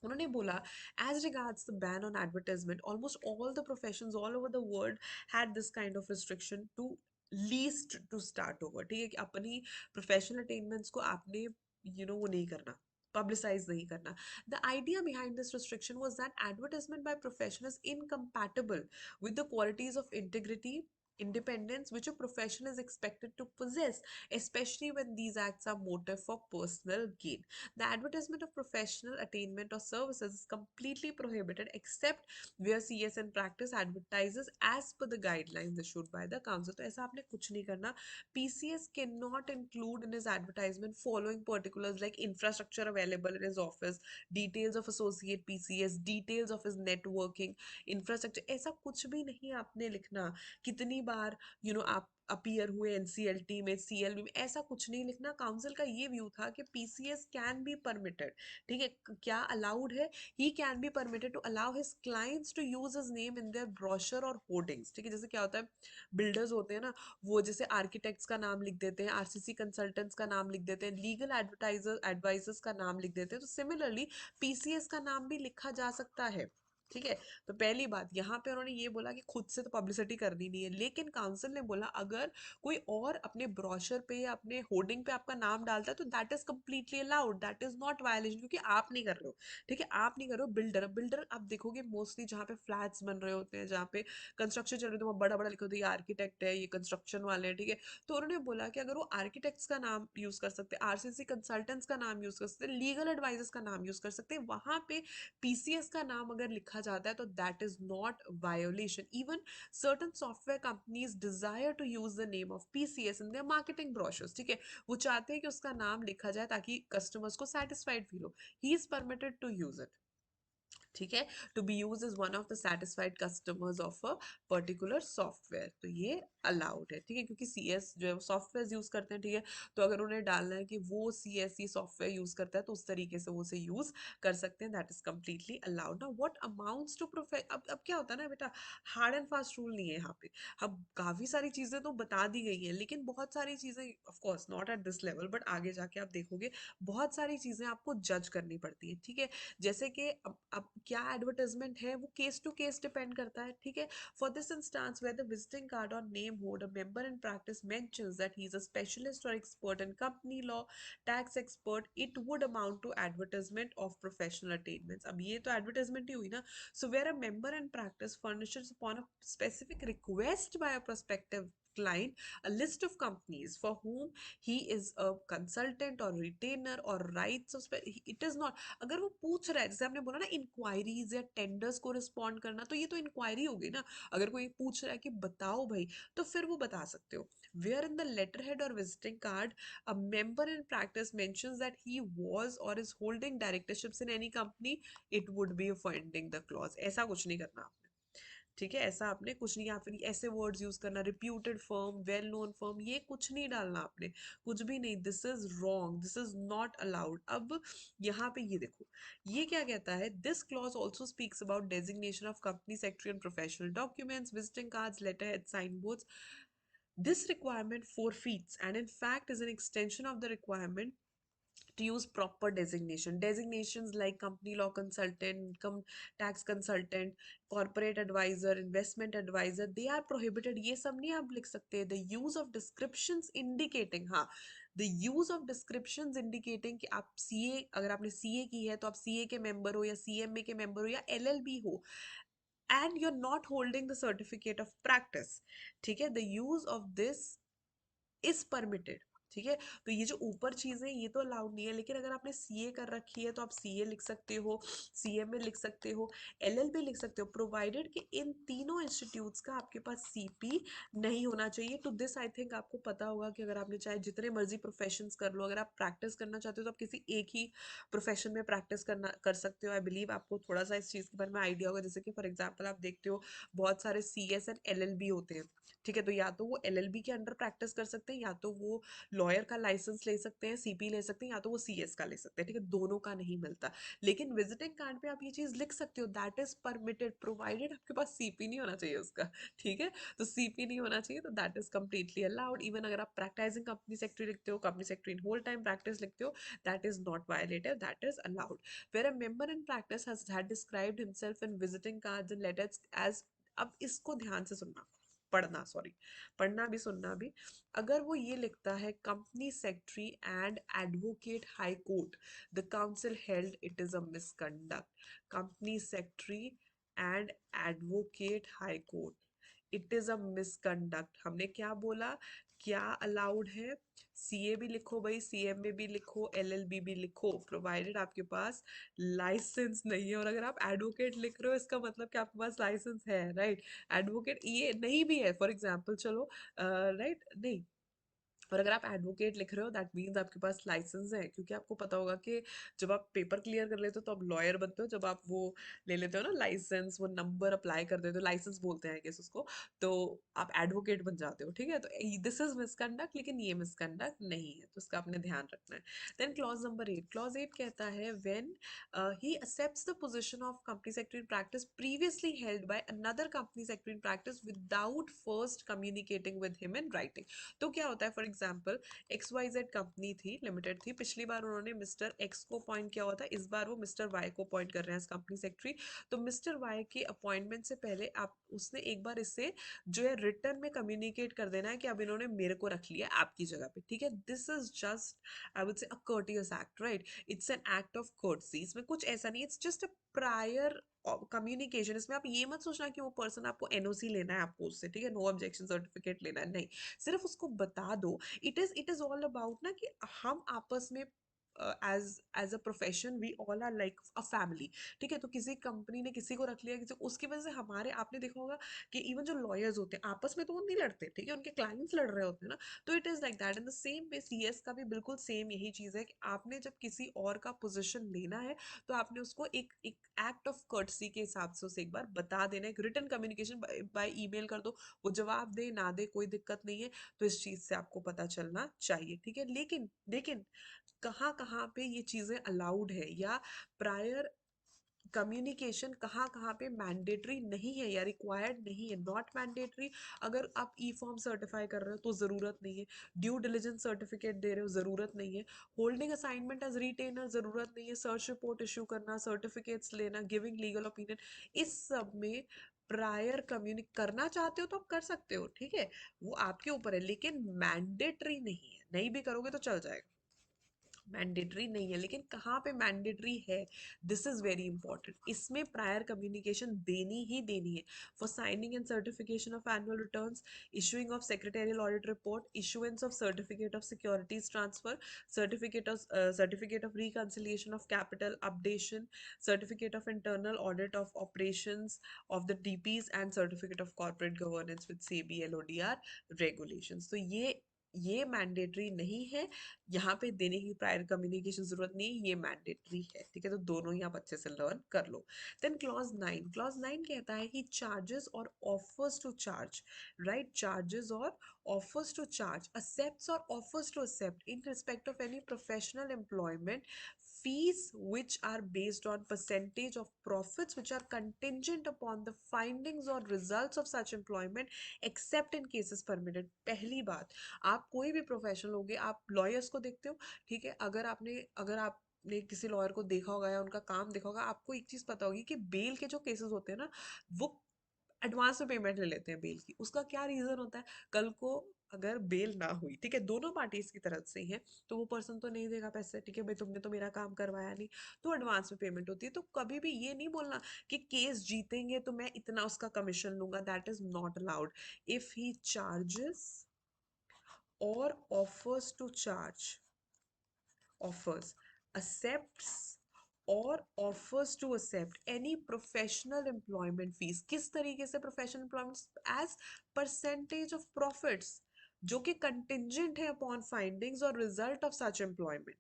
उन्होंने बोला, as regards the ban on advertisement, almost all the professions all over the world had this kind of restriction to least to start over. ठीक है, कि अपनी प्रोफेशनल अटेनमेंट्स को आपने वो नहीं करना, publicize nahi karna. The idea behind this restriction was that advertisement by profession is incompatible with the qualities of integrity, independence which a profession is expected to possess, especially when these acts are motive for personal gain. The advertisement of professional attainment or services is completely prohibited except where CSN practice advertises as per the guidelines issued by the council. तो ऐसा आपने कुछ नहीं करना. PCS cannot include in his advertisement following particulars like infrastructure available in his office, details of associate PCS, details of his networking, infrastructure. ऐसा कुछ भी नहीं आपने लिखना. कितनी बार आप अपीयर हुए NCLT में, CLB में, ऐसा कुछ नहीं लिखना. काउंसिल का ये व्यू था कि PCS कैन बी परमिटेड. ठीक है, क्या अलाउड है? He can be permitted to allow his clients to use his name in their brochure or hoardings. ठीक है, जैसे क्या होता है, बिल्डर्स होते हैं ना, वो जैसे आर्किटेक्ट्स का नाम लिख देते हैं, RCC कंसल्टेंट्स का नाम लिख देते हैं, लीगल एडवाइजर्स का नाम लिख देते हैं. तो सिमिलरली PCS का नाम भी लिखा जा सकता है. ठीक है, तो पहली बात यहाँ पे उन्होंने ये बोला कि खुद से तो पब्लिसिटी करनी नहीं है, लेकिन काउंसिल ने बोला अगर कोई और अपने ब्रोशर पे या अपने होर्डिंग पे आपका नाम डालता है तो that is completely allowed, that is not violation, क्योंकि आप नहीं कर रहे हो. ठीक है, आप नहीं कर रहे हो. बिल्डर बिल्डर आप देखोगे मोस्टली जहाँ पे फ्लैट्स बन रहे होते हैं, जहाँ पे कंस्ट्रक्शन चल रही है, तो वहाँ बड़ा बड़ा लिखा होता है ये आर्किटेक्ट है, ये कंस्ट्रक्शन वाले हैं. ठीक है, तो उन्होंने बोला कि अगर वो आर्किटेक्ट्स का नाम यूज कर सकते हैं, RCC कंसल्टेंट्स का नाम यूज कर सकते हैं, लीगल एडवाइजर्स का नाम यूज कर सकते हैं, वहां पे PCS का नाम अगर लिखा जाता है तो that is not violation. Even certain software companies desire to use the name of PCS in their marketing brochures. ठीक है, वो चाहते हैं कि उसका नाम लिखा जाए ताकि कस्टमर्स को सेटिस्फाइड फील हो. He is permitted to use it. ठीक है, to be use is one of the satisfied customers of a particular software. तो ये अलाउड है. ठीक है, क्योंकि CS जो है वो सॉफ्टवेयर यूज करते हैं. ठीक है, तो अगर उन्हें डालना है कि वो CS ये सॉफ्टवेयर यूज करता है तो उस तरीके से वो उसे यूज कर सकते हैं. That is completely allowed. Now what amounts to अब क्या होता है ना बेटा, हार्ड एंड फास्ट रूल नहीं है यहाँ पे. अब काफी सारी चीजें तो बता दी गई हैं, लेकिन बहुत सारी चीजें of course not at this level, but आगे जाके आप देखोगे बहुत सारी चीजें आपको जज करनी पड़ती है. ठीक है, जैसे कि अब क्या एडवर्टाइजमेंट है वो केस टू केस डिपेंड करता है. ठीक है, for this instance where the visiting card or name hold a member in practice mentions that he is a specialist or expert in company law, tax expert, it would amount to advertisement of professional attainments. अब ये तो advertisement ही हुई ना. So where a member in practice furnishes upon a specific request by a prospective client a list of companies for whom he is a consultant or retainer or rights of it is not. अगर वो पूछ रहा है, जैसे आपने बोला ना inquiries या टेंडर्स को रिस्पॉन्ड करना, तो ये तो इंक्वायरी हो गई ना. अगर कोई पूछ रहा है कि बताओ भाई, तो फिर वो बता सकते हो. Where in the letterhead or visiting card a member in practice mentions that he was or is holding directorships in any company, it would be offending the clause. ऐसा कुछ नहीं करना आपने. ठीक है, ऐसा आपने कुछ नहीं, या फिर ऐसे वर्ड्स यूज करना, reputed firm, well known firm, ये कुछ नहीं डालना आपने, कुछ भी नहीं. This is wrong, this is not allowed. अब यहाँ पे ये देखो, ये क्या कहता है, this clause also speaks about designation of company secretary and professional documents, visiting cards, letter head, sign boards. This requirement forfeits and in fact is an extension of the requirement to use proper designation. Designations like company law consultant, income tax consultant, corporate advisor, investment advisor, they are prohibited. ये सब नहीं आप लिख सकते. The use of descriptions indicating, हाँ, the use of descriptions indicating कि आप CA, अगर आपने CA की है तो आप CA के मेंबर हो या CMA के मेंबर हो या LLB हो, and you're not holding the certificate of practice. ठीक है, the use of this is permitted. ठीक है। तो ये जो ऊपर चीजें ये तो अलाउड नहीं है, लेकिन अगर आपने सीए कर रखी है तो आप सीए लिख सकते हो, सीएमए लिख सकते हो, एलएलबी लिख सकते हो, प्रोवाइडेड कि इन तीनों इंस्टीट्यूट्स का आपके पास सीपी नहीं होना चाहिए। टू दिस आई थिंक आपको पता होगा कि अगर आपने चाहे जितने मर्जी प्रोफेशंस कर लो, अगर आप प्रैक्टिस करना चाहते हो तो आप किसी एक ही प्रोफेशन में प्रैक्टिस करना कर सकते हो। आई बिलीव आपको थोड़ा सा इस चीज़ के बारे में आइडिया होगा, जैसे कि फॉर एग्जाम्पल आप देखते हो बहुत सारे सीएस एंड एलएलबी होते हैं। ठीक है, तो या तो वो एलएलबी के अंडर प्रैक्टिस कर सकते हैं, या तो वो लॉयर का लाइसेंस ले सकते हैं, सीपी ले सकते हैं, या तो वो सीएस का ले सकते हैं। ठीक है, दोनों का नहीं मिलता। लेकिन विजिटिंग कार्ड पे आप ये चीज लिख सकते हो, दैट इज परमिटेड प्रोवाइडेड आपके पास सीपी नहीं होना चाहिए उसका। ठीक है, तो सीपी नहीं होना चाहिए, तो that is completely allowed. Even अगर आप प्रैक्टाइजिंग कंपनी सेक्रेटरी लिखते हो, company secretary in whole time practice लिखते हो, that is not violative, that is allowed. Where a member in practice has had described himself in visiting cards and letters as, अब इसको ध्यान से सुनना, पढ़ना, सॉरी, पढ़ना भी सुनना भी। अगर वो ये लिखता है company secretary and advocate high court, the council held it is a misconduct. Company secretary and advocate high court, it is a misconduct. हमने क्या बोला, क्या अलाउड है? सीए भी लिखो भाई, सीएमए भी लिखो, एलएलबी भी लिखो, प्रोवाइडेड आपके पास लाइसेंस नहीं है। और अगर आप एडवोकेट लिख रहे हो इसका मतलब कि आपके पास लाइसेंस है, राइट। एडवोकेट ये नहीं भी है, फॉर एग्जाम्पल, चलो, राइट, नहीं, और अगर आप एडवोकेट लिख रहे हो दैट मीन्स आपके पास लाइसेंस है, क्योंकि आपको पता होगा कि जब आप पेपर क्लियर कर लेते हो तो आप लॉयर बनते हो, जब आप वो ले लेते हो ना लाइसेंस, वो नंबर अप्लाई कर देते हो, लाइसेंस बोलते हैं गेस उसको, तो आप एडवोकेट बन जाते हो। ठीक है, तो दिस इज मिसकंडक्ट, लेकिन ये मिसकंडक्ट नहीं है, तो इसका आपने ध्यान रखना है। देन क्लॉज नंबर 8, क्लॉज 8 कहता है when he accepts the position of company secretary in practice previously held by another company secretary in practice without first communicating with him in writing। तो क्या होता है, for example X Y Z company थी, limited थी, पिछली बार उन्होंने mister x को appoint किया हुआ था, इस बार वो मिस्टर वाई को अपॉइंट कर रहे हैं एज कंपनी सेक्रेटरी। तो मिस्टर वाई के अपॉइंटमेंट से पहले आप उसने एक बार इससे जो है रिटर्न में कम्युनिकेट कर देना है कि अब इन्होंने मेरे को रख लिया आपकी जगह पे। ठीक है, this is just, I would से, अ courteous act, right? It's an act of courtesy। इसमें कुछ ऐसा नहीं, it's just a prior communication. इसमें आप ये मत सोचना कि वो पर्सन आपको एनओसी लेना है आपको उससे, ठीक है, नो ऑब्जेक्शन सर्टिफिकेट लेना है, नहीं, सिर्फ उसको बता दो। इट इज ऑल अबाउट ना कि हम आपस में as a profession we all are like a family. ठीक है, तो किसी कंपनी ने किसी को रख लिया, किसी उसकी वजह से हमारे, आपने देखा होगा कि इवन जो लॉयर्स होते हैं आपस में तो वो नहीं लड़ते, ठीक है, उनके क्लाइंट्स लड़ रहे होते हैं ना। तो it is like that in the same way CS का भी बिल्कुल सेम यही चीज है कि आपने जब किसी और का पोजीशन लेना है तो आपने उसको एक एक एक्ट ऑफ कर्टसी के हिसाब से उसे एक बार बता देना, एक रिटन कम्युनिकेशन बाय ईमेल कर दो, वो जवाब दे ना दे कोई दिक्कत नहीं है, तो इस चीज से आपको पता चलना चाहिए। ठीक है, लेकिन लेकिन कहाँ कहाँ पे ये चीजें अलाउड है, या प्रायर कम्युनिकेशन कहाँ कहाँ पे मैंडेटरी नहीं है या रिक्वायर्ड नहीं है, नॉट मैंडेटरी। अगर आप ई फॉर्म सर्टिफाई कर रहे हो तो ज़रूरत नहीं है, ड्यू डिलिजेंस सर्टिफिकेट दे रहे हो ज़रूरत नहीं है, होल्डिंग असाइनमेंट एज रिटेनर ज़रूरत नहीं है, सर्च रिपोर्ट इशू करना, सर्टिफिकेट्स लेना, गिविंग लीगल ओपिनियन, इस सब में प्रायर कम्युनिक करना चाहते हो तो आप कर सकते हो, ठीक है, वो आपके ऊपर है, लेकिन मैंडेटरी नहीं है, नहीं भी करोगे तो चल जाएगा, मैंडेटरी नहीं है। लेकिन कहाँ पे मैंडेटरी है, दिस इज वेरी इंपॉर्टेंट, इसमें प्रायर कम्युनिकेशन देनी ही देनी है। For signing and certification of annual returns, issuing of secretarial audit report, issuance of certificate of securities transfer, certificate of reconciliation of capital updation, certificate of internal audit of operations of the DPs and certificate of corporate governance with SEBI LODR regulations. तो ये mandatory नहीं है, यहाँ पे देने की prior communication जरूरत नहीं, ये मैंडेटरी है। ठीक है, तो दोनों ही आप अच्छे से लर्न कर लो। देन क्लॉज 9, क्लॉज 9 कहता है कि charges or offers to charge, right, charges or offers to charge, accepts or offers to accept in respect of any professional employment, fees which are based on percentage of profits which are contingent upon the findings or results of such employment except in cases permitted। पहली बात, आप कोई भी professional होगे, आप lawyers को देखते हो, ठीक है, अगर आपने किसी लॉयर को देखा होगा या उनका काम देखा होगा, आपको एक चीज पता होगी कि बेल के जो केसेस होते हैं ना, वो एडवांस में पेमेंट ले लेते हैं बेल की। उसका क्या रीजन होता है, कल को अगर बेल ना हुई, ठीक है, दोनों पार्टीज की तरफ से ही है, तो वो पर्सन तो नहीं देगा पैसे, ठीक है भाई, तुमने तो मेरा काम करवाया नहीं, तो एडवांस में पेमेंट होती है। तो कभी भी ये नहीं बोलना कि केस जीतेंगे तो मैं इतना उसका कमीशन लूंगा, that is not allowed. If he charges or offers to charge, offers, accepts or offers to accept any professional employment fees. किस तरीके से professional employment? As percentage of profits, जो कि कंटिजेंट है अपॉन फाइंडिंग्स और result of such employment.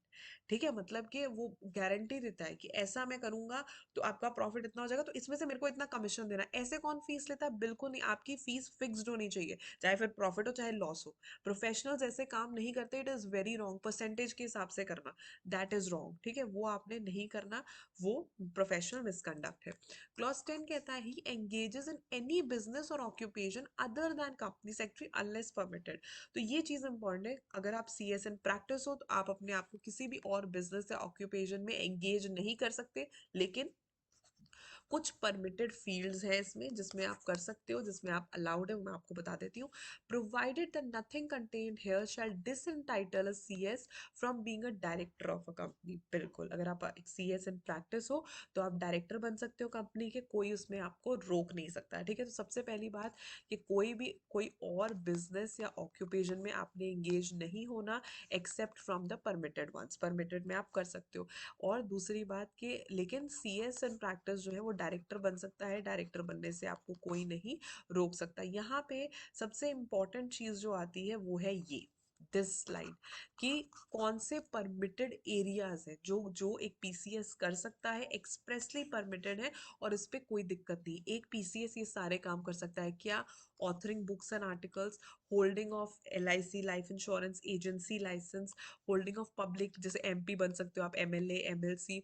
ठीक है, मतलब कि वो गारंटी देता है कि ऐसा मैं करूंगा तो आपका प्रॉफिट इतना हो जाएगा, तो इसमें से मेरे को इतना कमीशन देना है। ऐसे कौन फीस लेता है? बिल्कुल नहीं, आपकी फीस फिक्स्ड होनी चाहिए, चाहे फिर प्रॉफिट हो चाहे लॉस हो। प्रोफेशनल्स ऐसे काम नहीं करते, it is very wrong percentage के हिसाब से करना, दैट इज रॉन्ग। ठीक है, वो आपने नहीं करना, वो प्रोफेशनल मिसकंडक्ट है। क्लॉज 10 कहता है ही एंगेजेस इन एनी बिजनेस और occupation other than company secretary unless permitted. तो ये चीज इंपॉर्टेंट है, अगर आप CS इन प्रैक्टिस हो तो आप अपने आप को किसी भी और बिजनेस या ऑक्यूपेशन में एंगेज नहीं कर सकते, लेकिन कुछ परमिटेड फील्ड्स हैं इसमें जिसमें आप कर सकते हो, जिसमें आप अलाउड है, मैं आपको बता देती हूँ। Provided that nothing contained here shall disentitle a CS from being a director of a company. बिल्कुल, अगर आप एक CS इन प्रैक्टिस हो तो आप डायरेक्टर बन सकते हो कंपनी के, कोई उसमें आपको रोक नहीं सकता है। ठीक है, तो सबसे पहली बात कि कोई और बिजनेस या ऑक्यूपेशन में आपने एंगेज नहीं होना except from the permitted ones. Permitted में आप कर सकते हो। और दूसरी बात कि लेकिन CS एंड प्रैक्टिस जो है वो डायरेक्टर बन सकता है, डायरेक्टर बनने से आपको कोई नहीं रोक सकता। यहाँ पे सबसे इंपॉर्टेंट चीज जो आती है वो है ये दिस स्लाइड, कि कौन से परमिटेड एरियाज है जो जो एक PCS कर सकता है, एक्सप्रेसली परमिटेड है और इस पे कोई दिक्कत नहीं। एक PCS ये सारे काम कर सकता है क्या? Authoring books and articles, holding of LIC life insurance agency license, holding of public, जैसे MP बन सकते हो आप, MLA MLC,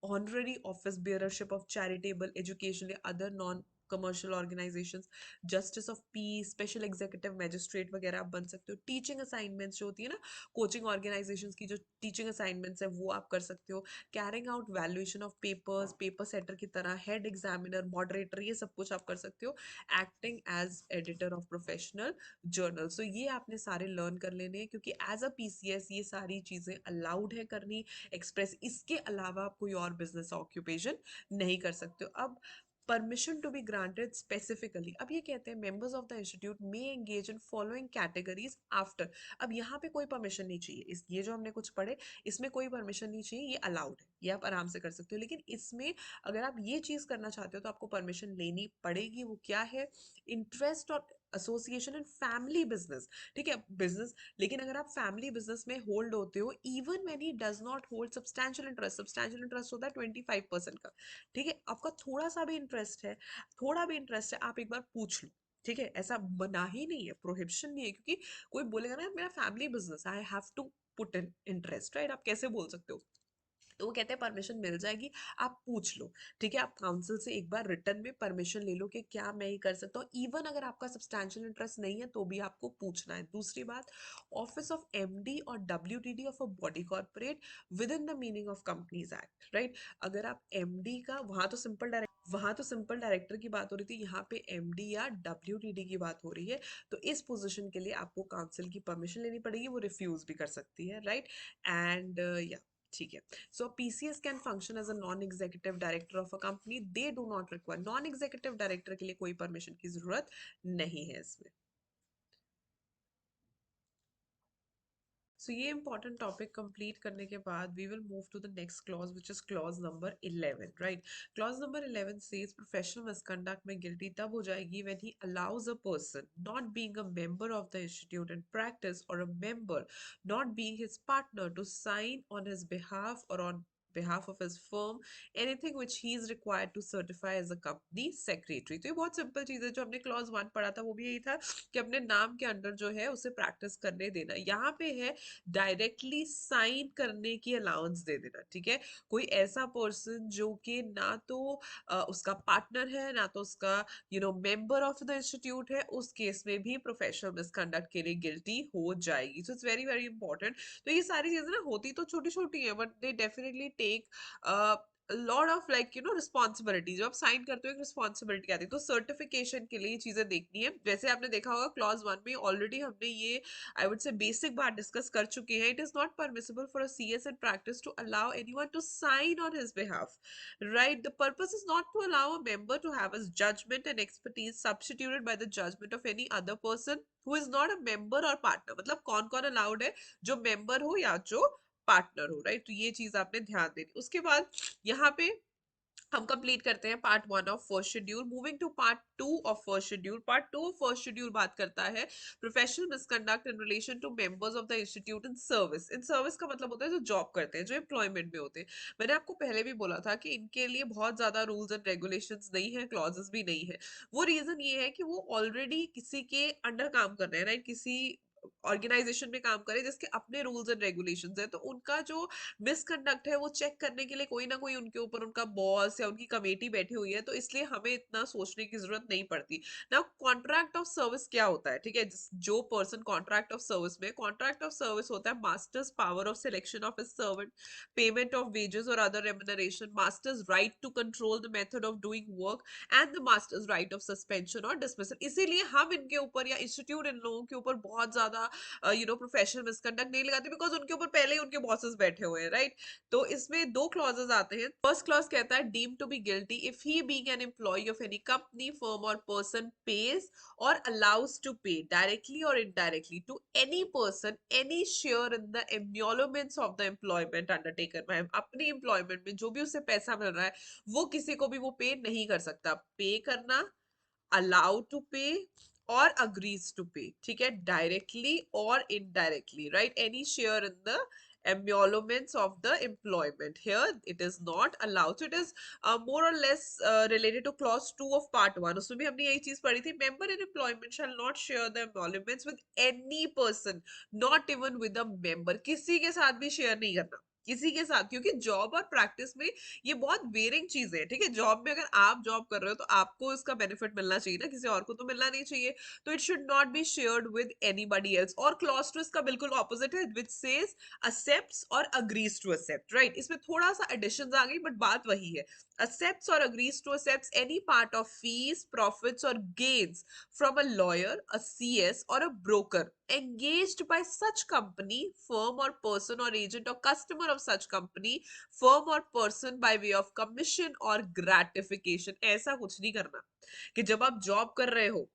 honorary office bearership of charitable, educational, other non commercial organisations, justice of peace, special executive magistrate वगैरह आप बन सकते हो। टीचिंग असाइनमेंट्स जो होती है ना, कोचिंग ऑर्गेनाइजेशंस की जो टीचिंग असाइनमेंट्स है वो आप कर सकते हो। Carrying out valuation of papers, paper setter की तरह, हेड एग्जामिनर, मॉडरेटर, ये सब कुछ आप कर सकते हो। Acting as editor of professional journal. So ये आपने सारे लर्न कर लेने हैं, क्योंकि एज अ PCS ये सारी चीज़ें अलाउड है करनी, एक्सप्रेस। इसके अलावा आप कोई और बिजनेस ऑक्यूपेशन नहीं कर सकते हो। अब permission to be granted specifically, अब ये कहते हैं members of the institute may engage in following categories after. अब यहाँ पे कोई परमिशन नहीं चाहिए, इस ये जो हमने कुछ पढ़े इसमें कोई परमिशन नहीं चाहिए, ये अलाउड है, ये आप आराम से कर सकते हो। लेकिन इसमें अगर आप ये चीज करना चाहते हो तो आपको परमिशन लेनी पड़ेगी। वो क्या है? इंटरेस्ट और एसोसिएशन इन फैमिली बिजनेस। ठीक है, बिजनेस, लेकिन अगर आप फैमिली बिजनेस में होल्ड होते हो, even when he does not hold substantial interest, substantial interest होता है 25% का। ठीक है, आपका थोड़ा सा भी इंटरेस्ट है, थोड़ा भी इंटरेस्ट है, आप एक बार पूछ लो। ठीक है, ऐसा मना ही नहीं है, प्रोहिबिशन नहीं है, क्योंकि कोई बोलेगा ना मेरा family business, I have to put in interest, right? आप कैसे बोल सकते हो? तो वो कहते हैं परमिशन मिल जाएगी, आप पूछ लो। ठीक है, आप काउंसिल से एक बार रिटर्न में परमिशन ले लो कि क्या मैं ये कर सकता हूँ। इवन अगर आपका सब्सटैंशियल इंटरेस्ट नहीं है तो भी आपको पूछना है। दूसरी बात, ऑफिस ऑफ MD और WTD of a body corporate with in the meaning of companies act, right? अगर आप MD का, वहां तो सिंपल डायरेक्टर की बात हो रही थी, यहाँ पे MD या WTD की बात हो रही है। तो इस पोजीशन के लिए आपको काउंसिल की परमिशन लेनी पड़ेगी, वो रिफ्यूज भी कर सकती है, राइट? एंड या ठीक है। So PCS can function as a non-executive director of a company. They do not require, non-executive director के लिए कोई परमिशन की जरूरत नहीं है इसमें। सो ये इंपॉर्टेंट टॉपिक कंप्लीट करने के बाद we will move to the next clause which is clause number 11, right? Clause number 11 says professional misconduct में गिल्टी तब हो जाएगी when he allows a person not being a member of the institute in practice or a member not being his partner to sign on his behalf or on behalf of his firm anything which he is required to certify as a company secretary। तो ये बहुत simple चीज है, जो हमने clause 1 पढ़ा था वो भी यही था कि अपने नाम के अंडर जो है उसे प्रैक्टिस करने देना। यहाँ पे है डायरेक्टली साइन करने की अलाउंस दे देना। ठीक है, कोई ऐसा पर्सन जो कि ना तो उसका पार्टनर है ना तो उसका मेंबर ऑफ द इंस्टीट्यूट है, उस केस में भी प्रोफेशनल मिसकंडक्ट के लिए गिल्टी हो जाएगी। So it's very very important. तो ये सारी चीजें ना होती तो छोटी छोटी है, but they definitely take lot of like responsibility, जब आप साइन करते हो एक रिस्पॉन्सिबिलिटी आती है, तो सर्टिफिकेशन के लिए ये चीजें देखनी है। जैसे आपने देखा होगा क्लॉज 1 में ऑलरेडी हमने ये आई वुड से बेसिक बात डिस्कस कर चुके हैं। It is not permissible for a CS in practice to allow anyone to sign on his behalf, right? The purpose is not to allow a member to have his judgement and expertise substituted by the judgement of any other person who is not a member or partner. मतलब कौन कौन allowed है? जो member हो या जो partner हो, right? तो ये चीज आपने ध्यान देनी। उसके बाद यहाँ पे हम कंप्लीट करते हैं part 1 of first schedule. Moving to part 2 of first schedule. Part 2 of first schedule बात करता है professional misconduct in relation to members of the institute in service. In service का मतलब होता है जो जॉब करते हैं, जो एम्प्लॉयमेंट में होते हैं। मैंने आपको पहले भी बोला था कि इनके लिए बहुत ज्यादा रूल्स एंड रेगुलेशंस नहीं है, क्लॉजेस भी नहीं है। वो रीजन ये है कि वो ऑलरेडी किसी के अंडर काम कर रहे हैं, राइट? किसी ऑर्गेनाइजेशन में काम करे जिसके अपने रूल्स एंड रेगुलेशंस है, तो उनका जो मिसकंडक्ट है वो चेक करने के लिए कोई ना कोई उनके ऊपर उनका बॉस या उनकी कमेटी बैठी हुई है, तो इसलिए हमें इतना सोचने की जरूरत नहीं पड़ती। ना कॉन्ट्रैक्ट ऑफ सर्विस क्या होता है, ठीक है? जो पर्सन कॉन्ट्रैक्ट ऑफ सर्विस में, कॉन्ट्रैक्ट ऑफ सर्विस होता है master's power of selection of his servant, payment of wages or other remuneration, master's right to control the method of doing work and the master's right of suspension or dismissal. इसीलिए हम इनके ऊपर या institute इन लोगों के ऊपर बहुत ज्यादा प्रोफेशनल मिसकंडक्ट नहीं लगाते, बिकॉज उनके ऊपर पहले ही उनके बॉसेस बैठे हुए हैं, राइट? तो इसमें दो क्लॉजेस आते हैं। फर्स्ट क्लॉज कहता है deem to be guilty if he being an employee of any company firm or person pays or allows to pay directly or indirectly to any person any share in the emoluments of the employment undertaken. अपनी employment में जो भी उससे पैसा मिल रहा है वो किसी को भी वो पे नहीं कर सकता। पे करना, अलाउ टू पे और agrees to pay, ठीक है? Directly or indirectly, right? Any share in the emoluments of the employment. Here it is not allowed. So it is more or less related to clause 2 of part 1. उसमें भी हमने यही चीज पढ़ी थी। Member in employment shall not share the emoluments with any person, not even with a member. किसी के साथ भी शेयर नहीं करना, किसी के साथ, क्योंकि जॉब और प्रैक्टिस में ये बहुत वेरिंग चीजें हैं, ठीक है? जॉब में अगर आप जॉब कर रहे हो तो आपको इसका बेनिफिट मिलना चाहिए ना, किसी और को तो मिलना नहीं चाहिए। तो it should not be shared with anybody else. और क्लॉज 2 इसका बिल्कुल ऑपोजिट है, विच सेज accepts और agrees to accept, right? इसमें थोड़ा सा additions आ गई बट बात वही है। accepts or agrees to accept any part of fees, profits or gains from a lawyer, a CS or a broker engaged by such company, firm or person or agent or customer of such company, firm or person by way of commission or gratification। ऐसा कुछ नहीं करना कि जब आप job कर रहे हो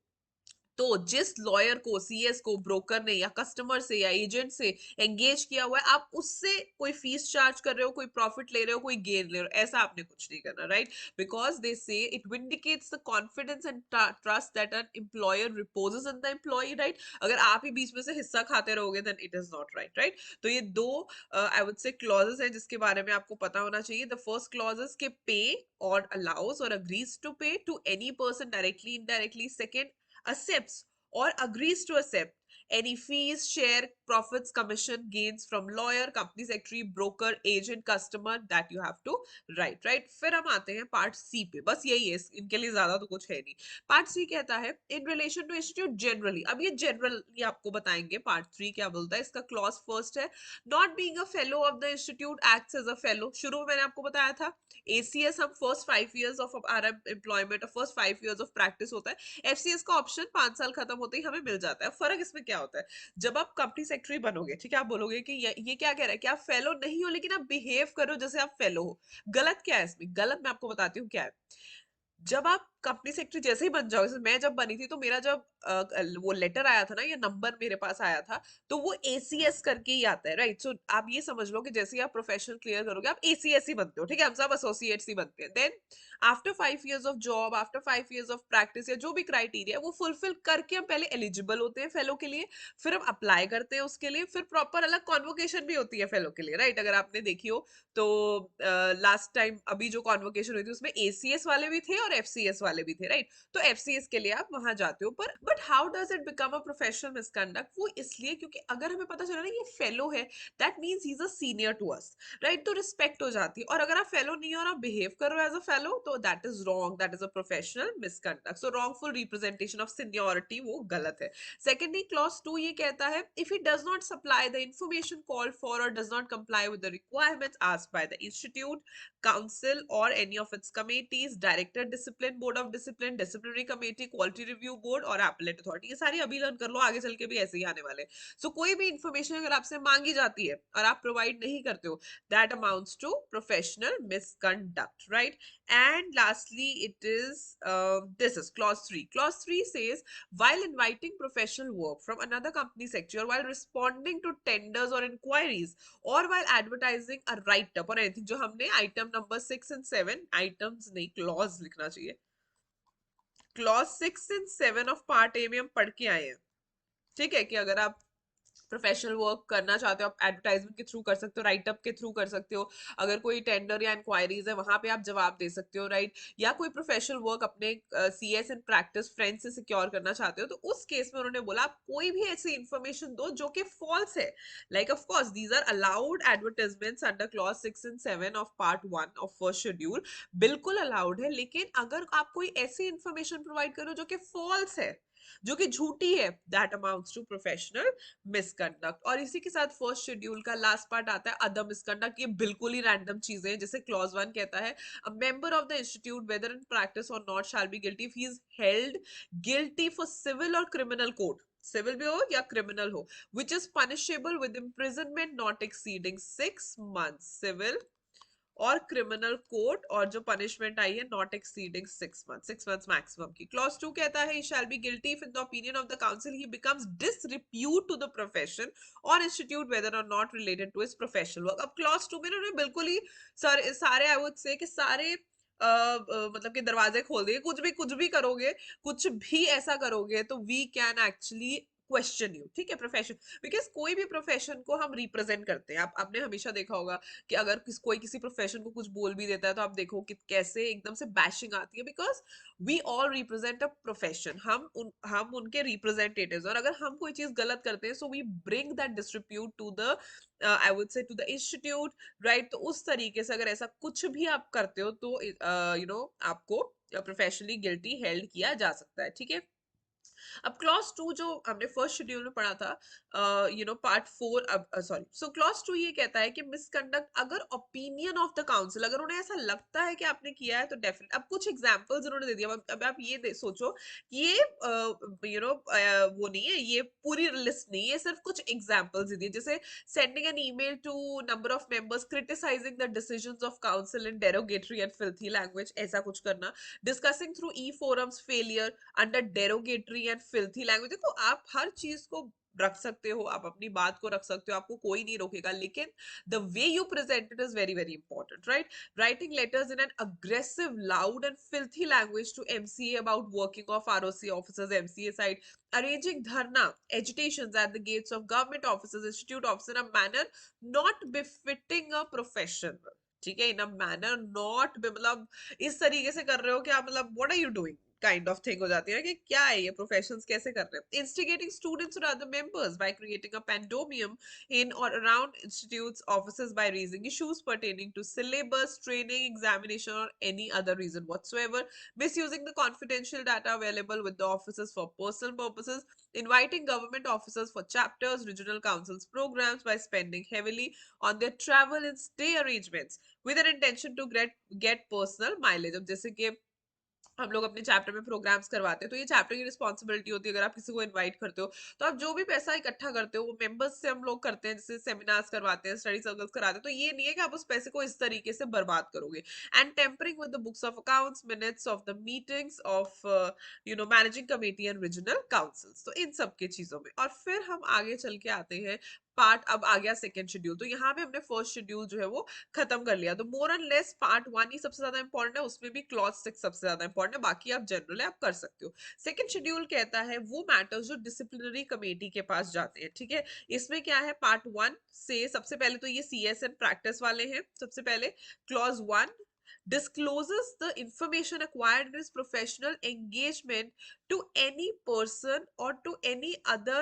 तो जिस लॉयर को, सीएस को, ब्रोकर ने या कस्टमर से या एजेंट से एंगेज किया हुआ है, आप उससे कोई फीस चार्ज कर रहे हो, कोई प्रॉफिट ले रहे हो, कोई गेन ले रहे हो, ऐसा आपने कुछ नहीं करना, right? Because they say it vindicates the confidence and trust that an employer reposes in the employee, right? अगर आप ही बीच में से हिस्सा खाते रहोगे then it is not right, right? तो ये दो आई वुड से क्लॉजेस है जिसके बारे में आपको पता होना चाहिए। द फर्स्ट क्लॉजेस के पे or allows or agrees to pay to any person directly indirectly. Second, accepts or agrees to accept any fees, share, profits, commission, gains from lawyer, company secretary, broker, agent, customer that you have to write, right? फिर हम आते हैं part सी पे। बस यही है, इनके लिए ज्यादा तो कुछ है नहीं। पार्ट सी कहता है in relation to institute generally. अब ये जनरली आपको बताएंगे। पार्ट 3 क्या बोलता है? इसका क्लॉज फर्स्ट है not being a fellow of the institute acts as a fellow. शुरू में मैंने आपको बताया था एसीएस हम first 5 years of our employment or first 5 years of practice होता है। एफसीएस का ऑप्शन 5 साल खत्म होते ही हमें मिल जाता है। फर्क इसमें क्या होता है? जब आप कंपनी सेक्रेटरी बनोगे, ठीक है, आप बोलोगे कि ये क्या कह रहा है कि आप फेलो नहीं हो लेकिन आप बिहेव करो जैसे आप फेलो हो। गलत क्या है इसमें? गलत मैं आपको बताती हूँ क्या है। जब आप कंपनी सेक्रेटरी जैसे ही बन जाओ, जैसे मैं जब बनी थी तो मेरा जब वो लेटर आया था ना, या नंबर मेरे पास आया था, तो वो एसीएस करके ही आता है, राइट? सो आप ये समझ लो कि जैसे ही आप प्रोफेशनल क्लियर करोगे आप एसीएस ही बनते हो, ठीक है? हम सब एसोसिएट्स ही बनते हैं। Then after 5 years of job, after 5 years of practice या जो भी क्राइटेरिया वो फुलफिल करके हम पहले एलिजिबल होते हैं फेलो के लिए, फिर हम अप्लाई करते हैं उसके लिए, फिर प्रॉपर अलग कॉन्वोकेशन भी होती है फेलो के लिए, राइट? अगर आपने देखी हो तो लास्ट टाइम अभी जो कॉन्वोकेशन हुई थी उसमें एसीएस वाले भी थे और एफसीएस वाले भी थे, राइट? तो एफसीएस के लिए आप वहां जाते हो। पर but how does it become a professional misconduct? वो इसलिए क्योंकि अगर हमें पता चला ना ये फेलो है, that means he is a senior to us, right? तो रिस्पेक्ट हो जाती है। और अगर आप फेलो नहीं हो और आप बिहेव कर रहे हो एज अ फेलो, तो that is wrong, that is a professional misconduct. So wrongful representation of seniority वो गलत है। सेकेंडली क्लॉज 2 ये कहता है if he does not supply the information called for or does not comply with the requirements asked by the institute, council or any of its committees, director discipline, board of discipline, disciplinary committee, quality review board और appellate authority. ये सारी अभी learn कर लो, आगे चल के भी ऐसे ही आने वाले. So कोई भी information अगर आपसे मांगी जाती है और आप provide नहीं करते हो, that amounts to professional misconduct, right? And lastly, it is this is clause 3. Clause 3 says while inviting professional work from another company sector, while responding to tenders or inquiries, or while advertising a write up or anything, जो हमने item number 6 and 7 items नहीं clause लिखना चाहिए. Clause 6 and 7 of part A में हम पढ़ के आए हैं. ठीक है कि अगर आप प्रोफेशनल वर्क करना चाहते हो, आप एडवर्टाइजमेंट के थ्रू कर सकते हो, राइटअप के थ्रू कर सकते हो, अगर कोई टेंडर या इंक्वायरीज है वहां पे आप जवाब दे सकते हो, राइट? या कोई प्रोफेशनल वर्क अपने सीएस एंड प्रैक्टिस फ्रेंड से सिक्योर करना चाहते हो, तो उस केस में उन्होंने बोला आप कोई भी ऐसी इंफॉर्मेशन दो जो कि फॉल्स है. Like of course these are allowed advertisements under clause 6 and 7 of part 1 of first schedule, बिल्कुल अलाउड है. लेकिन अगर आप कोई ऐसी इंफॉर्मेशन प्रोवाइड करो जो कि फॉल्स है, जो कि झूठी है, that amounts to professional misconduct. और इसी के साथ फर्स्ट शेड्यूल का लास्ट पार्ट आता है अदर मिसकंडक्ट. ये बिल्कुल ही रैंडम चीजें हैं. जैसे क्लॉज 1 कहता है a member of the institute whether in practice or not shall be guilty if he is held guilty for civil or criminal code, civil भी हो या क्रिमिनल हो, which is punishable with imprisonment not exceeding 6 months, civil or criminal code, और जो punishment आई है not exceeding 6 month, 6 months maximum की. Clause 2 कहता है he shall be guilty if in the opinion of the council he becomes disrepute to the profession or institute whether or not related to his professional work. अब clause 2 में उन्होंने बिल्कुल ही सारे आई would से कि सारे मतलब कि दरवाजे खोल दिए. कुछ भी करोगे, कुछ भी ऐसा करोगे तो we can actually question you. ठीक है, प्रोफेशन, बिकॉज कोई भी प्रोफेशन को हम रिप्रेजेंट करते हैं. आप आपने हमेशा देखा होगा कि अगर कोई किसी प्रोफेशन को कुछ बोल भी देता है तो आप देखो कि कैसे एकदम से बैशिंग आती है. Because we all represent a profession, हम उनके रिप्रेजेंटेटिव्स. और अगर हम कोई चीज गलत करते हैं so we bring that distribute to the I would say to the institute, right? तो उस तरीके से अगर ऐसा कुछ भी आप करते हो तो आपको प्रोफेशनली गिल्टी हेल्ड किया जा सकता है. ठीक है. अब क्लॉज 2 जो हमने फर्स्ट शेड्यूल में पढ़ा था, पार्ट 4, अब सॉरी, सो क्लॉज 2 ये कहता है कि मिसकंडक्ट अगर ओपिनियन ऑफ द काउंसिल, अगर उन्हें ऐसा लगता है कि आपने किया है तो डेफिनेट. अब कुछ एग्जांपल्स उन्होंने दे दिया. अब आप ये सोचो कि ये वो नहीं है, ये पूरी लिस्ट नहीं है, सिर्फ कुछ एग्जांपल्स दे दिए. जैसे sending an email to number of members criticising the decisions of council in derogatory and filthy language, ऐसा कुछ करना. Discussing through e forums failure under derogatory and filthy language. देखो आप हर चीज को रख सकते हो, आप अपनी बात को रख सकते हो, आपको कोई नहीं रोकेगा, लेकिन the way you present it is very very important, right? Writing letters in an aggressive loud and filthy language to MCA about working of ROC officers MCA side, arranging dharna agitations at the gates of government offices, institute offices in a manner not befitting a profession. ठीक है, इन a manner not, मतलब इस तरीके से कर रहे हो कि आप, मतलब what are you doing kind of thing हो जाती है कि क्या है ये, प्रोफेशंस कैसे कर रहे हैं. Instigating students or other members by creating a pandemonium in or around institutes offices by raising issues pertaining to syllabus, training, examination or any other reason whatsoever, misusing the confidential data available with the offices for personal purposes, inviting government officers for chapters, regional councils programs by spending heavily on their travel and stay arrangements with an intention to get personal mileage. अब जैसे कि हम लोग अपने chapter में programmes करवाते हैं तो ये चैप्टर की रिस्पॉन्सिबिलिटी होती है. अगर आप किसी को इनवाइट करते हो तो आप जो भी पैसा इकट्ठा करते हो वो मेंबर्स से हम लोग करते हैं, जैसे सेमिनार्स करवाते हैं, स्टडी सर्कल्स कराते हैं. तो ये नहीं है कि आप उस पैसे को इस तरीके से बर्बाद करोगे. And tampering with the books of accounts, minutes of the meetings of managing committee and regional councils. तो इन सब के चीजों में. और फिर हम आगे चल के आते हैं पार्ट, अब आ गया सेकंड शेड्यूल. तो यहाँ पे हमने फर्स्ट शेड्यूल जो है वो खत्म कर लिया. तो मोर एंड लेस पार्ट 1 ही सबसे ज्यादा इंपॉर्टेंट है, उसमें भी क्लॉज 6 सबसे ज्यादा इंपॉर्टेंट है, बाकी आप जनरल है आप कर सकते हो. सेकंड शेड्यूल कहता है वो मैटर्स जो डिसिप्लिनरी कमेटी के पास जाते हैं. ठीक है, इसमें क्या है, पार्ट 1 से सबसे पहले तो ये सीएस एंड प्रैक्टिस वाले हैं. सबसे पहले clause 1 discloses the information acquired in his professional engagement to any person or to any other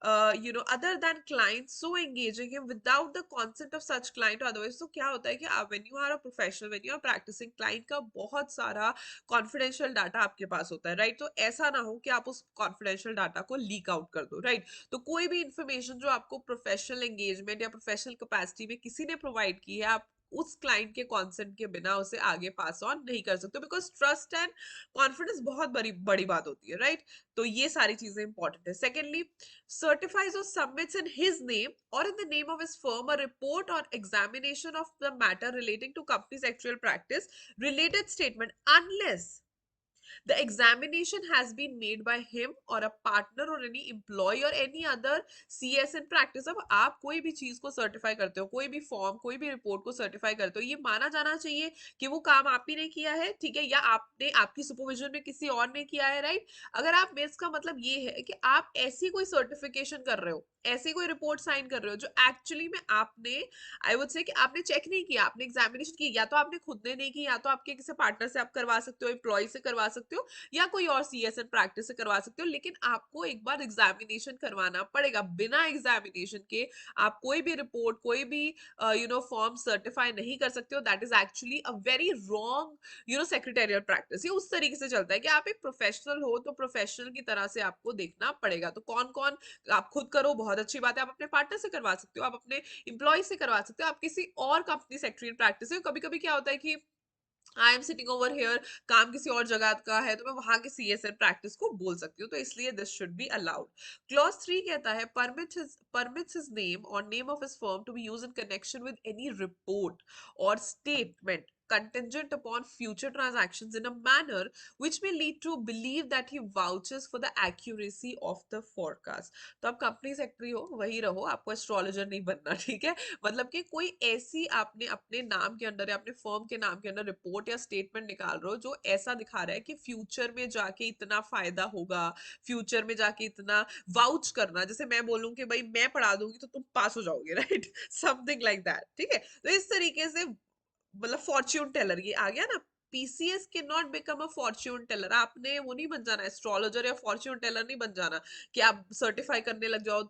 other than client so engaging him without the consent of such client or otherwise. तो क्या होता है कि आप when you are a professional, when you are practicing, client का बहुत सारा confidential data आपके पास होता है, right? तो ऐसा ना हो कि आप उस confidential data को leak out कर दो, right? तो कोई भी information जो आपको professional engagement या professional capacity में किसी ने provide की है, आप उस क्लाइंट के कॉन्सेंट के बिना उसे आगे पास ऑन नहीं कर सकते, बिकॉज ट्रस्ट एंड कॉन्फिडेंस बहुत बड़ी बड़ी बात होती है, राइट? तो ये सारी चीजें इंपॉर्टेंट है। Secondly, certifies or submits in his name or in the name of his firm a report or examination of the matter relating to company's actual practice related statement unless the examination has been made by him or a partner or any employee or any other CS in practice। अब आप कोई भी चीज को certify करते हो, कोई भी फॉर्म, कोई भी रिपोर्ट को सर्टिफाई करते हो, ये माना जाना चाहिए कि वो काम आप ही ने किया है, ठीक है, या आपने आपकी सुपरविजन में किसी और ने किया है, राइट? अगर आप मेंस का मतलब ये है कि आप ऐसी कोई सर्टिफिकेशन कर रहे हो, ऐसी कोई रिपोर्ट साइन कर रहे हो जो एक्चुअली में आपने, आई वुड से कि आपने चेक नहीं किया, आपने एग्जामिनेशन की, या तो आपने खुद ने नहीं की, या तो आपके किसी पार्टनर से आप करवा सकते हो, एम्प्लॉय से करवा सकते हो, या कोई और सीएसएन प्रैक्टिस से करवा सकते हो, लेकिन आपको एक बार एग्जामिनेशन करवाना पड़ेगा। बिना एग्जामिनेशन के आप कोई भी रिपोर्ट, कोई भी फॉर्म सर्टिफाई नहीं कर सकते हो। That is actually a very wrong secretarial practice. ये उस तरीके से चलता है कि आप एक प्रोफेशनल हो तो प्रोफेशनल की तरह से आपको देखना पड़ेगा। तो कौन कौन, आप खुद करो, बहुत अच्छी बात है, आप अपने पार्टनर से करवा सकते हो, आप अपने इंप्लॉय से करवा सकते हो, आप किसी और कंपनी सेक्रेटरी प्रैक्टिस है। कभी कभी क्या होता है कि I am sitting over here, काम किसी और जगह का है, तो मैं वहां के सीएसएन प्रैक्टिस को बोल सकती हूँ, तो इसलिए this should be allowed. Clause 3 कहता है permits his name or name of his firm to be used in connection with any report or statement contingent upon future transactions in a manner which may lead to believe that he vouches for the accuracy of the forecast। तो आप company secretary हो, वही रहो, आपको astrologer नहीं बनना, ठीक है? मतलब कि कोई ऐसी आपने अपने नाम के अंदर या अपने फर्म के नाम के अंदर रिपोर्ट या स्टेटमेंट निकाल रहे हो जो ऐसा दिखा रहा है कि फ्यूचर में जाके इतना फायदा होगा, फ्यूचर में जाके इतना, वाउच करना, जैसे मैं बोलूं कि भाई मैं पढ़ा दूंगी तो तुम पास हो जाओगे, राइट? समथिंग लाइक दैट, ठीक है? तो इस तरीके से मतलब फॉर्च्यून टेलर ये आ गया ना। पीसीएस के not become a fortune teller. आपने वो नहीं बन जाना, एस्ट्रोलॉजर या फॉर्च्यून टेलर नहीं बन जाना कि आप सर्टिफाई करने लग जाओ,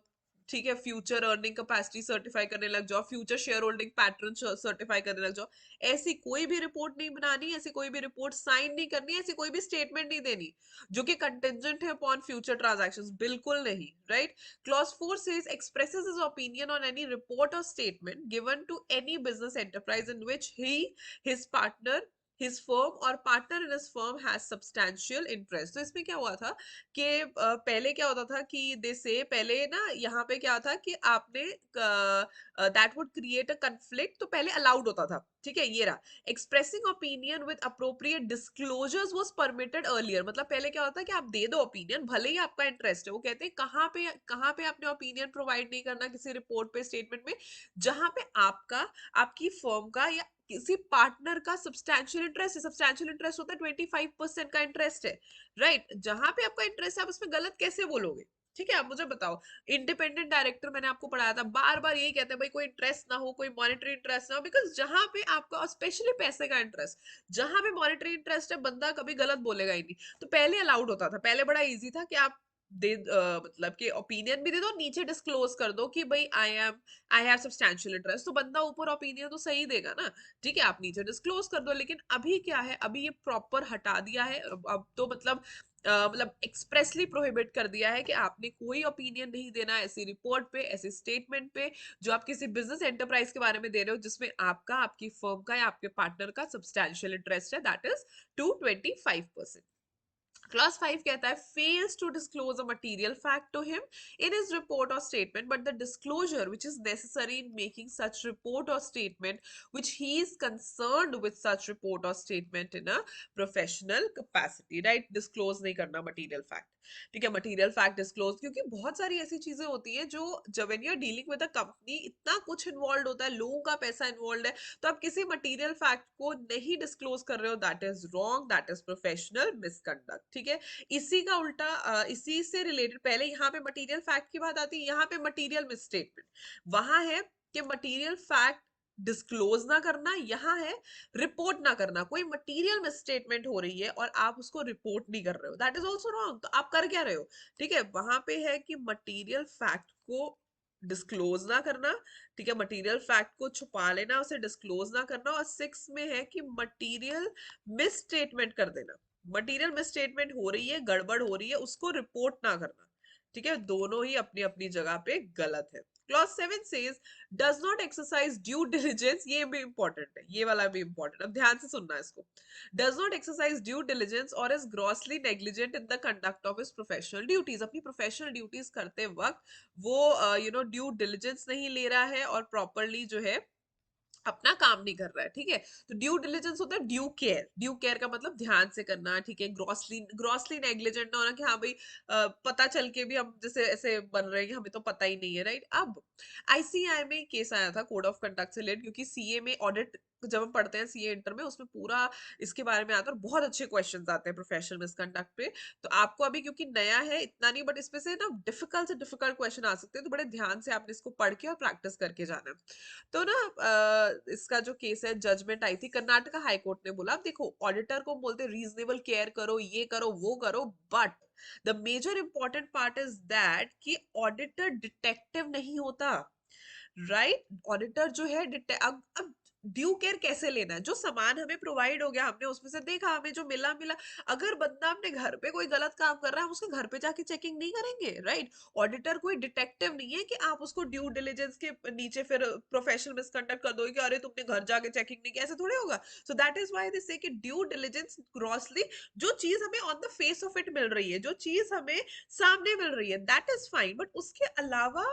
ठीक है, फ्यूचर अर्निंग कैपेसिटी सर्टिफाई करने लग जाओ, future share holding pattern certify करने लग जाओ। ऐसी कोई भी रिपोर्ट नहीं बनानी, ऐसी कोई भी रिपोर्ट साइन नहीं करनी, ऐसी कोई भी स्टेटमेंट नहीं देनी जो कि कंटेंजेंट है अपॉन फ्यूचर ट्रांजैक्शंस, बिल्कुल नहीं, right? Clause 4 says expresses his opinion on any report or statement given to any business enterprise in which he, his partner, his firm or partner in his firm has substantial interest। तो इसमें क्या हुआ था कि पहले क्या होता था कि दे से पहले ना यहाँ पे क्या था कि आपने that would create a conflict, तो पहले अलाउड होता था, ठीक है, ये रहा। Expressing opinion with appropriate disclosures was permitted earlier. मतलब पहले क्या होता है कि आप दे दो ओपिनियन, भले ही आपका इंटरेस्ट है, वो कहते हैं कहाँ पे आपने ओपिनियन प्रोवाइड नहीं करना किसी रिपोर्ट पे, स्टेटमेंट में, जहां पे आपका, आपकी फर्म का या किसी पार्टनर का सब्सटैंशियल इंटरेस्ट है। सब्सटैंशियल इंटरेस्ट होता है 25% का इंटरेस्ट है, राइट? जहां पे आपका इंटरेस्ट है आप उसमें गलत कैसे बोलोगे? ठीक है, आप मुझे बताओ। इंडिपेंडेंट डायरेक्टर मैंने आपको पढ़ाया था, बार बार यही कहते हैं भाई कोई इंटरेस्ट ना हो, कोई मॉनेटरी इंटरेस्ट ना हो, बिकॉज जहां पे आपका, स्पेशली पैसे का इंटरेस्ट, जहां पे मॉनेटरी इंटरेस्ट है, बंदा कभी गलत बोलेगा ही नहीं। तो पहले अलाउड होता था, पहले बड़ा इजी था कि आप मतलब कि ओपिनियन भी दे दो, नीचे डिस्क्लोज कर दो कि भाई आई हैव सब्सटैंशियल इंटरेस्ट, तो बंदा ऊपर ओपिनियन तो सही देगा ना, ठीक है, आप नीचे डिस्क्लोज कर दो। लेकिन अभी क्या है, अभी ये प्रॉपर हटा दिया है। अब तो मतलब एक्सप्रेसली प्रोहिबिट कर दिया है कि आपने कोई ओपिनियन नहीं देना ऐसी रिपोर्ट पे, ऐसे स्टेटमेंट पे जो आप किसी बिजनेस एंटरप्राइज के बारे में दे रहे हो जिसमें आपका, आपकी फर्म का या आपके पार्टनर का सब्सटैंशियल इंटरेस्ट है, दैट इज टू 25%। Clause 5 कहता है fails to disclose a material fact to him in his report or statement, but the disclosure which is necessary in making such report or statement which he is concerned with such report or statement in a professional capacity, right? Disclose नहीं करना material fact, ठीक है? Material fact disclose, क्योंकि बहुत सारी ऐसी चीजें होती हैं जो, जब when you are dealing with a company, इतना कुछ इन्वॉल्व होता है, लोगों का पैसा इन्वॉल्व है, तो आप किसी मटीरियल फैक्ट को नहीं डिस्क्लोज कर रहे हो, that is wrong, that is professional misconduct, ठीक है? इसी का उल्टा, इसी से रिलेटेड, पहले यहाँ पे मटीरियल फैक्ट की बात आती है, यहाँ पे मटीरियल मिसस्टेटमेंट। वहां है कि मटीरियल फैक्ट डिस्क्लोज ना करना, यहाँ है रिपोर्ट ना करना। कोई मटीरियल मिसस्टेटमेंट हो रही है और आप उसको रिपोर्ट नहीं कर रहे हो, दैट इज ऑल्सो रॉन्ग। तो आप कर क्या रहे हो? ठीक है, वहां पे है कि मटीरियल फैक्ट को डिस्क्लोज ना करना, ठीक है, मटीरियल फैक्ट को छुपा लेना, उसे डिस्क्लोज ना करना। और 6 में है कि मटीरियल मिस स्टेटमेंट कर देना। मटीरियल मिस स्टेटमेंट हो रही है, गड़बड़ हो रही है, उसको रिपोर्ट ना करना, ठीक है, दोनों ही अपनी अपनी जगह पे गलत है। Clause 7 says does not exercise due diligence, ये भी इंपॉर्टेंट है, ये वाला भी इंपॉर्टेंट, अब ध्यान से सुनना है इसको। Does not exercise due diligence or is grossly negligent in the conduct of his professional duties, अपनी प्रोफेशनल ड्यूटीज करते वक्त वो ड्यू डिलिजेंस नहीं ले रहा है और प्रॉपरली जो है अपना काम नहीं कर रहा है, ठीक है। तो ड्यू डिलिजेंस होता है ड्यू केयर, ड्यू केयर का मतलब ध्यान से करना, ठीक है। ग्रॉसली ग्रॉसली नेग्लिजेंट ना होना कि हाँ भाई पता चल के भी हम जैसे ऐसे बन रहे हैं कि हमें तो पता ही नहीं है, राइट। अब आईसीआई में केस आया था कोड ऑफ कंडक्ट से रिलेटेड, क्योंकि सीए में ऑडिट जब हम पढ़ते हैं सीए इंटर में, उसमें पूरा इसके बारे में आता है और बहुत अच्छे क्वेश्चंस आते हैं प्रोफेशनल मिसकंडक्ट पे। तो आपको अभी क्योंकि नया है इतना नहीं, बट इसमें से ना डिफिकल्ट से डिफिकल्ट क्वेश्चन आ सकते हैं, तो बड़े ध्यान से आपने इसको पढ़ के और प्रैक्टिस करके जाना है। तो ना इसका जो केस है, जजमेंट आई थी कर्नाटका हाई कोर्ट ने बोला, अब देखो ऑडिटर को बोलते रीजनेबल केयर करो, ये करो वो करो, but the major important part is that कि ऑडिटर डिटेक्टिव नहीं होता, राइट। ऑडिटर जो है अब ड्यू केयर कैसे लेना है, जो सामान हमें प्रोवाइड हो गया, हमने उसमें से देखा, हमें जो मिला मिला। अगर बंदा अपने घर पे कोई गलत काम कर रहा है, हम उसके घर पे जाके चेकिंग नहीं करेंगे, राइट। ऑडिटर कोई डिटेक्टिव नहीं है कि आप उसको ड्यू डिलिजेंस के नीचे फिर प्रोफेशनल मिसकंडक्ट कर दोगे कि अरे तुमने घर जाके चेकिंग नहीं किया, ऐसे थोड़े होगा। So that is why they say कि ड्यू डिलिजेंस ग्रॉसली, जो चीज हमें on the face of it मिल रही है, जो चीज हमें सामने मिल रही है, दैट इज फाइन, बट उसके अलावा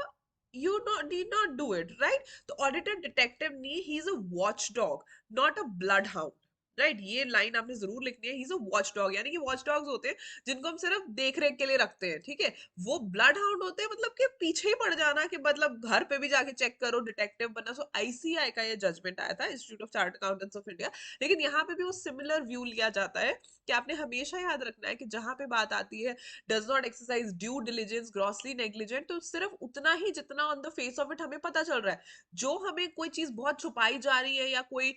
you need not do it, right। तो ऑडिटर डिटेक्टिव नहीं, ही is a watch dog, not a blood hound, right. ये लाइन आपने जरूर लिखनी है, ही इज अ वॉच डॉग, यानी कि वॉच डॉग्स होते हैं जिनको हम सिर्फ देख रेख के लिए रखते हैं, ठीक है। वो ब्लड हाउंड होते हैं, मतलब कि पीछे ही पड़ जाना, कि मतलब घर पे भी जाके चेक करो, डिटेक्टिव बनना। सो आईसीआई का ये जजमेंट आया था, institute of chartered accountants of India. लेकिन यहाँ पे भी वो सिमिलर व्यू लिया जाता है कि आपने हमेशा याद रखना है कि जहां पे बात आती है does not exercise due diligence, grossly negligent, तो सिर्फ उतना ही जितना on the face of it हमें पता चल रहा है। जो हमें कोई चीज बहुत छुपाई जा रही है या कोई,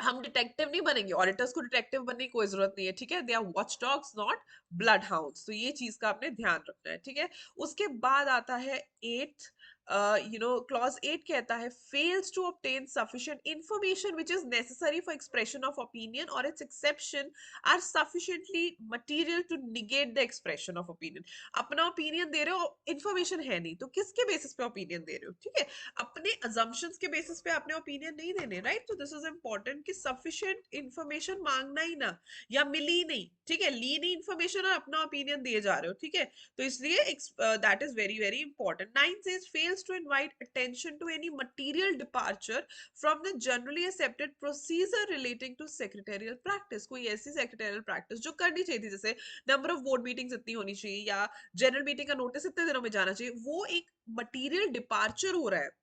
हम डिटेक्टिव नहीं बनेंगे, ऑडिटर्स को डिटेक्टिव बनने की कोई जरूरत नहीं है, ठीक है। They are watchdogs not bloodhounds, तो ये चीज का आपने ध्यान रखना है, ठीक है। उसके बाद आता है एट, क्लॉज 8 कहता है fails to obtain sufficient information which is necessary for expression of opinion or its exception are sufficiently material to negate the expression of opinion। अपना ओपिनियन दे रहे हो, इंफॉर्मेशन है नहीं, तो किसके बेसिस पे ओपिनियन दे रहे हो, ठीक है। अपने अजम्पशंस के बेसिस पे आपने ओपिनियन नहीं देने, राइट। तो दिस इज इंपॉर्टेंट कि सफिशिएंट इंफॉर्मेशन मांगना ही ना, या मिली नहीं, ठीक है, ली नहीं इंफॉर्मेशन और अपना ओपिनियन दिए जा रहे हो, ठीक है। तो इसलिए that is very very important. 9 says fails to invite attention to any material departure from the generally accepted procedure relating to secretarial practice। कोई ऐसी secretarial practice जो करनी चाहिए थी, जैसे नंबर ऑफ बोर्ड मीटिंग्स इतनी होनी चाहिए, या जनरल मीटिंग का नोटिस इतने दिनों में जाना चाहिए, वो एक मटीरियल डिपार्चर हो रहा है,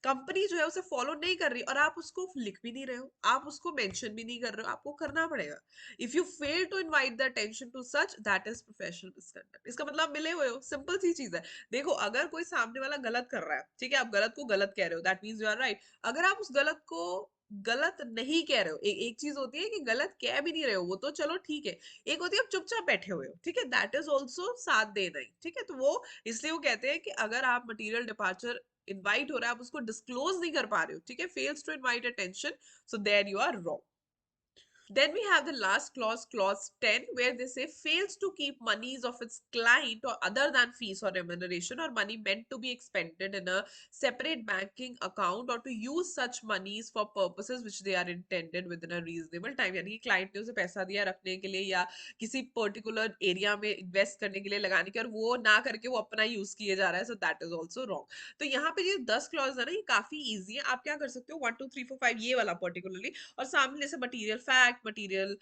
कंपनी जो है उसे फॉलो नहीं कर रही, और आप उसको लिख भी नहीं रहे हो, आप उसको मेंशन भी नहीं कर रहे हो, आपको करना पड़ेगा। If you fail to invite the attention to such, that is professional misconduct. इसका मतलब आप मिले हुए हो, सिंपल सी चीज है। देखो अगर कोई सामने वाला गलत कर रहा है, ठीक है, आप गलत को गलत कह रहे हो, that means you are right. अगर आप उस गलत को गलत नहीं कह रहे हो, एक चीज होती है कि गलत कह भी नहीं रहे हो, वो तो चलो ठीक है। एक होती है आप चुपचाप बैठे हुए हो, ठीक है, दैट इज ऑल्सो साथ देना ही, ठीक है। तो वो इसलिए वो कहते हैं कि अगर आप मटेरियल डिपार्चर इनवाइट हो रहा है, आप उसको डिस्क्लोज नहीं कर पा रहे हो, ठीक है, fails to invite attention, so there you are wrong. Then we have the last clause, clause 10, where they say fails to keep monies of its client or other than fees or remuneration or money meant to be expended in a separate banking account or to use such monies for purposes which they are intended within a reasonable time। यानी कि client ने उसे पैसा दिया रखने के लिए या किसी पर्टिकुलर एरिया में इन्वेस्ट करने के लिए लगाने के, और वो ना करके वो अपना यूज किए जा रहा है, सो दैट इज ऑल्सो रॉन्ग। तो यहाँ पे ये 10 क्लॉज है ना, ये काफी ईजी है। आप क्या कर सकते हो, 1 2 3 4 5 ये वाला पर्टिकुलरली, और सामने जैसे material fact, material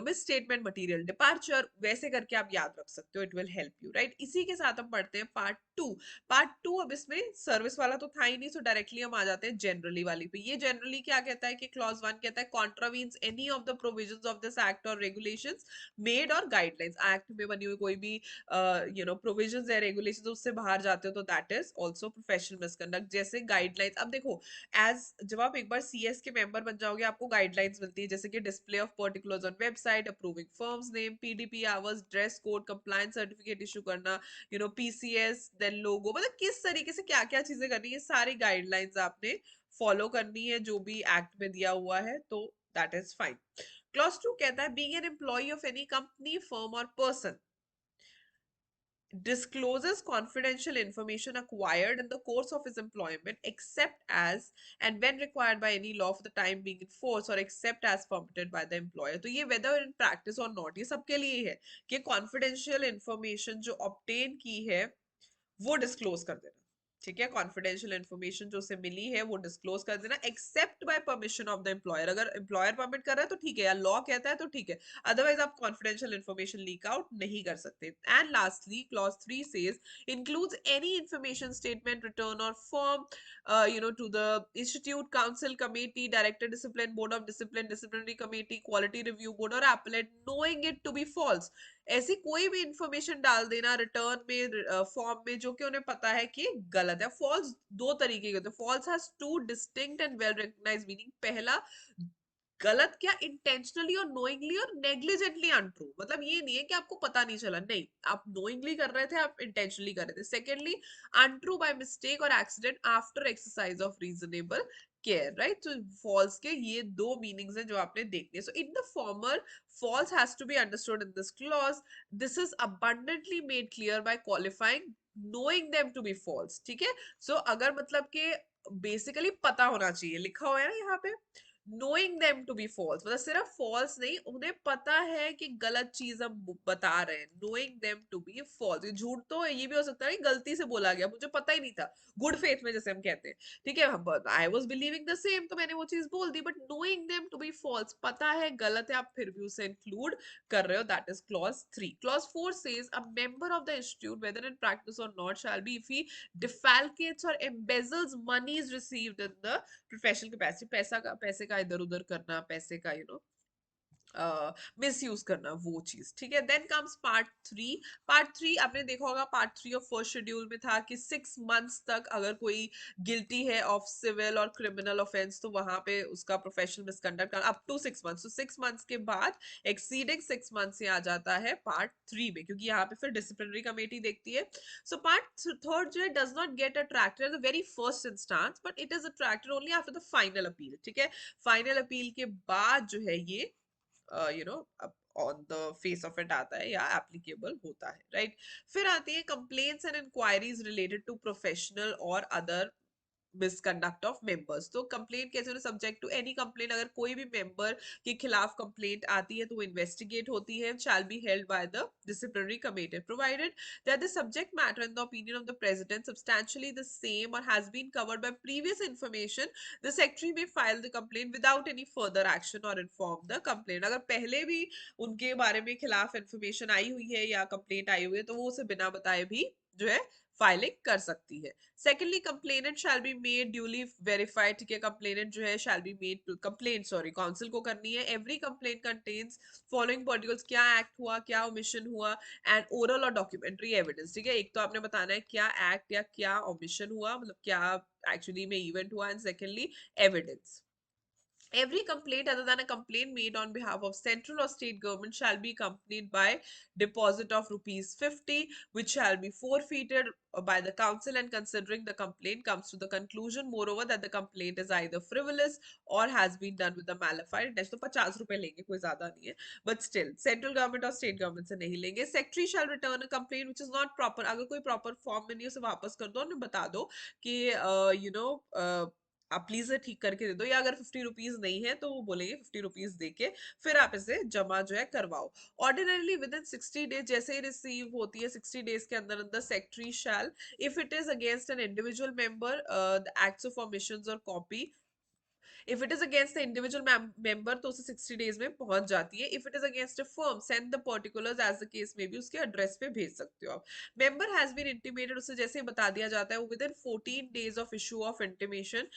miss statement, material departure, वैसे करके आप याद रख सकते हो, it will help you, right. इसी के साथ हम पढ़ते हैं पार्ट 2। पार्ट 2, अब इसमें सर्विस वाला तो था ही नहीं, सो डायरेक्टली हम आ जाते हैं जनरली वाली पे। ये जनरली क्या कहता है कि क्लॉज 1 कहता है contravenes any of the provisions of this act or regulations made or guidelines, act में बनी हुई कोई भी प्रोविजंस या रेगुलेशंस उससे बाहर जाते हो, तो that is also professional misconduct. जैसे गाइडलाइंस, अब देखो एज जब आप एक बार सीएस के मेंबर बन जाओगे, आपको गाइडलाइंस मिलती है, जैसे कि display of particulars on website, approving firms name, PDP hours, dress code, compliance certificate issue करना, पीसीएस, देन लोगो, मतलब किस तरीके से क्या क्या चीजें करनी है, सारी गाइडलाइंस आपने फॉलो करनी है जो भी एक्ट में दिया हुआ है, तो दैट इज फाइन। क्लॉज 2 कहता है being an employee of any company, firm or person, discloses confidential information acquired in the course of his employment except as and when required by any law for the time being in force or except as permitted by the employer. तो ये whether in practice or not ये सबके लिए ही है कि confidential information जो obtain की है वो डिस्क्लोज कर देना. ठीक है, कॉन्फिडेंशियल इन्फॉर्मेशन जो उसे मिली है वो डिस्क्लोज कर देना except by permission of the employer. अगर एम्प्लॉयर परमिट कर रहा है तो ठीक है, या लॉ कहता है तो ठीक है, अदरवाइज आप कॉन्फिडेंशियल इन्फॉर्मेशन लीक आउट नहीं कर सकते. And lastly clause 3 says includes any information statement return or form to the institute council committee director discipline board of discipline disciplinary committee quality review board or appellate knowing it to be false. ऐसी कोई भी information डाल देना return में form में जो कि उन्हें पता है कि गलत है. फॉल्स दो तरीके के होते हैं. False has two distinct and well recognised meaning. पहला, गलत क्या इंटेंशनली और नोइंगली और नेग्लिजेंटली अनट्रू, मतलब ये नहीं है कि आपको पता नहीं चला, नहीं, आप नोइंगली कर रहे थे, आप इंटेंशनली कर रहे थे. Secondly, untrue by mistake or accident after exercise of reasonable care. Right, तो फॉल्स के ये दो मीनिंग्स हैं जो आपने देखने. So in the former, false has to be understood in this clause. This is abundantly made clear by qualifying knowing them to be false. ठीक है, सो अगर मतलब के बेसिकली पता होना चाहिए, लिखा हुआ है ना यहाँ पे knowing them to be false, मतलब सिर्फ false नहीं, उन्हें पता है कि गलत चीज हम बता रहे हैं. knowing them to be false, ये झूठ तो ये भी हो सकता है कि गलती से बोला गया, मुझे पता ही नहीं था, गुड फेथ में जैसे हम कहते हैं. ठीक है, I was believing the same तो मैंने वो चीज बोल दी. But knowing them to be false, पता है गलत है, आप फिर भी उसे इंक्लूड कर रहे हो. That is clause 3. Clause 4 says a member of the institute whether in practice or not shall be if he defalcates or embezzles monies received in the professional capacity. पैसे का इधर उधर करना, पैसे का मिस यूज करना, वो चीज. ठीक है, देन कम्स पार्ट 3. पार्ट 3 आपने देखा होगा, पार्ट 3 ऑफ फर्स्ट शेड्यूल में था कि 6 मंथ्स तक अगर कोई गिल्टी है of civil or criminal offence तो वहां पे उसका professional misconduct up to 6 months. तो 6 मंथ्स के बाद एक्सीडिंग 6 मंथ्स आ जाता है पार्ट 3 में, क्योंकि यहाँ पे फिर डिसिप्लिनरी कमेटी देखती है. सो पार्ट थर्ड जो है does not get attracted at the very first instance but it is attracted only after the final appeal. ठीक है, फाइनल अपील के बाद जो है ये on the face of it आता है या एप्लीकेबल होता है. राइट, फिर आती है complaints and enquiries related to professional or other misconduct of members. तो कंप्लेंट कैसे होना, सब्जेक्ट टू एनी कंप्लेंट, अगर कोई भी मेंबर के खिलाफ कंप्लेंट आती है तो वो इन्वेस्टिगेट होती है. Shall be held by the disciplinary committee provided that the subject matter in the opinion of the president substantially the same or has been covered by previous information. The secretary में file the complaint without any further action or inform the complaint. अगर पहले भी उनके बारे में खिलाफ information आई हुई है या कंप्लेंट आई हुई है तो वो उसे बिना बताए भी जो है फाइलिंग कर सकती है. Secondly, complainant shall be made duly verified. ठीक है, कंप्लेनेंट जो है shall be made complaint sorry council को करनी है. Every complaint contains following particulars, क्या एक्ट हुआ, क्या ओमिशन हुआ, एंड ओरल और डॉक्यूमेंट्री एविडेंस. ठीक है, एक तो आपने बताना है क्या एक्ट या क्या ओमिशन हुआ, मतलब क्या एक्चुअली में इवेंट हुआ, and secondly evidence. Every complaint other than a complaint made on behalf of central or state government shall be accompanied by deposit of rupees 50, which shall be forfeited by the council and considering the complaint comes to the conclusion moreover that the complaint is either frivolous or has been done with a malified intention. तो 50 रुपए लेंगे, कोई ज्यादा नहीं है, but still central government और state government से नहीं लेंगे. Secretary shall return a complaint which is not proper. अगर कोई proper form में नहीं उसे वापस कर दो और बता दो कि आप प्लीज ठीक करके दे दो, या अगर 50 रुपीज नहीं है तो वो बोलेंगे 50 रुपीज दे के फिर आप इसे जमा जो है करवाओ. ऑर्डिनरली विद इन 60 डेज, जैसे ही रिसीव होती है 60 डेज के अंदर अंदर secretary shall if it is against an individual member the acts of omissions or copy. If it is against the individual member तो उसे 60 डेज में पहुंच जाती है. If it is against a firm send the particulars as the case में भी उसके address पे भेज सकते हो आप. मेंबर हैज बीन इंटीमेटेड, उसे जैसे ही बता दिया जाता है, within 14 days of issue of intimation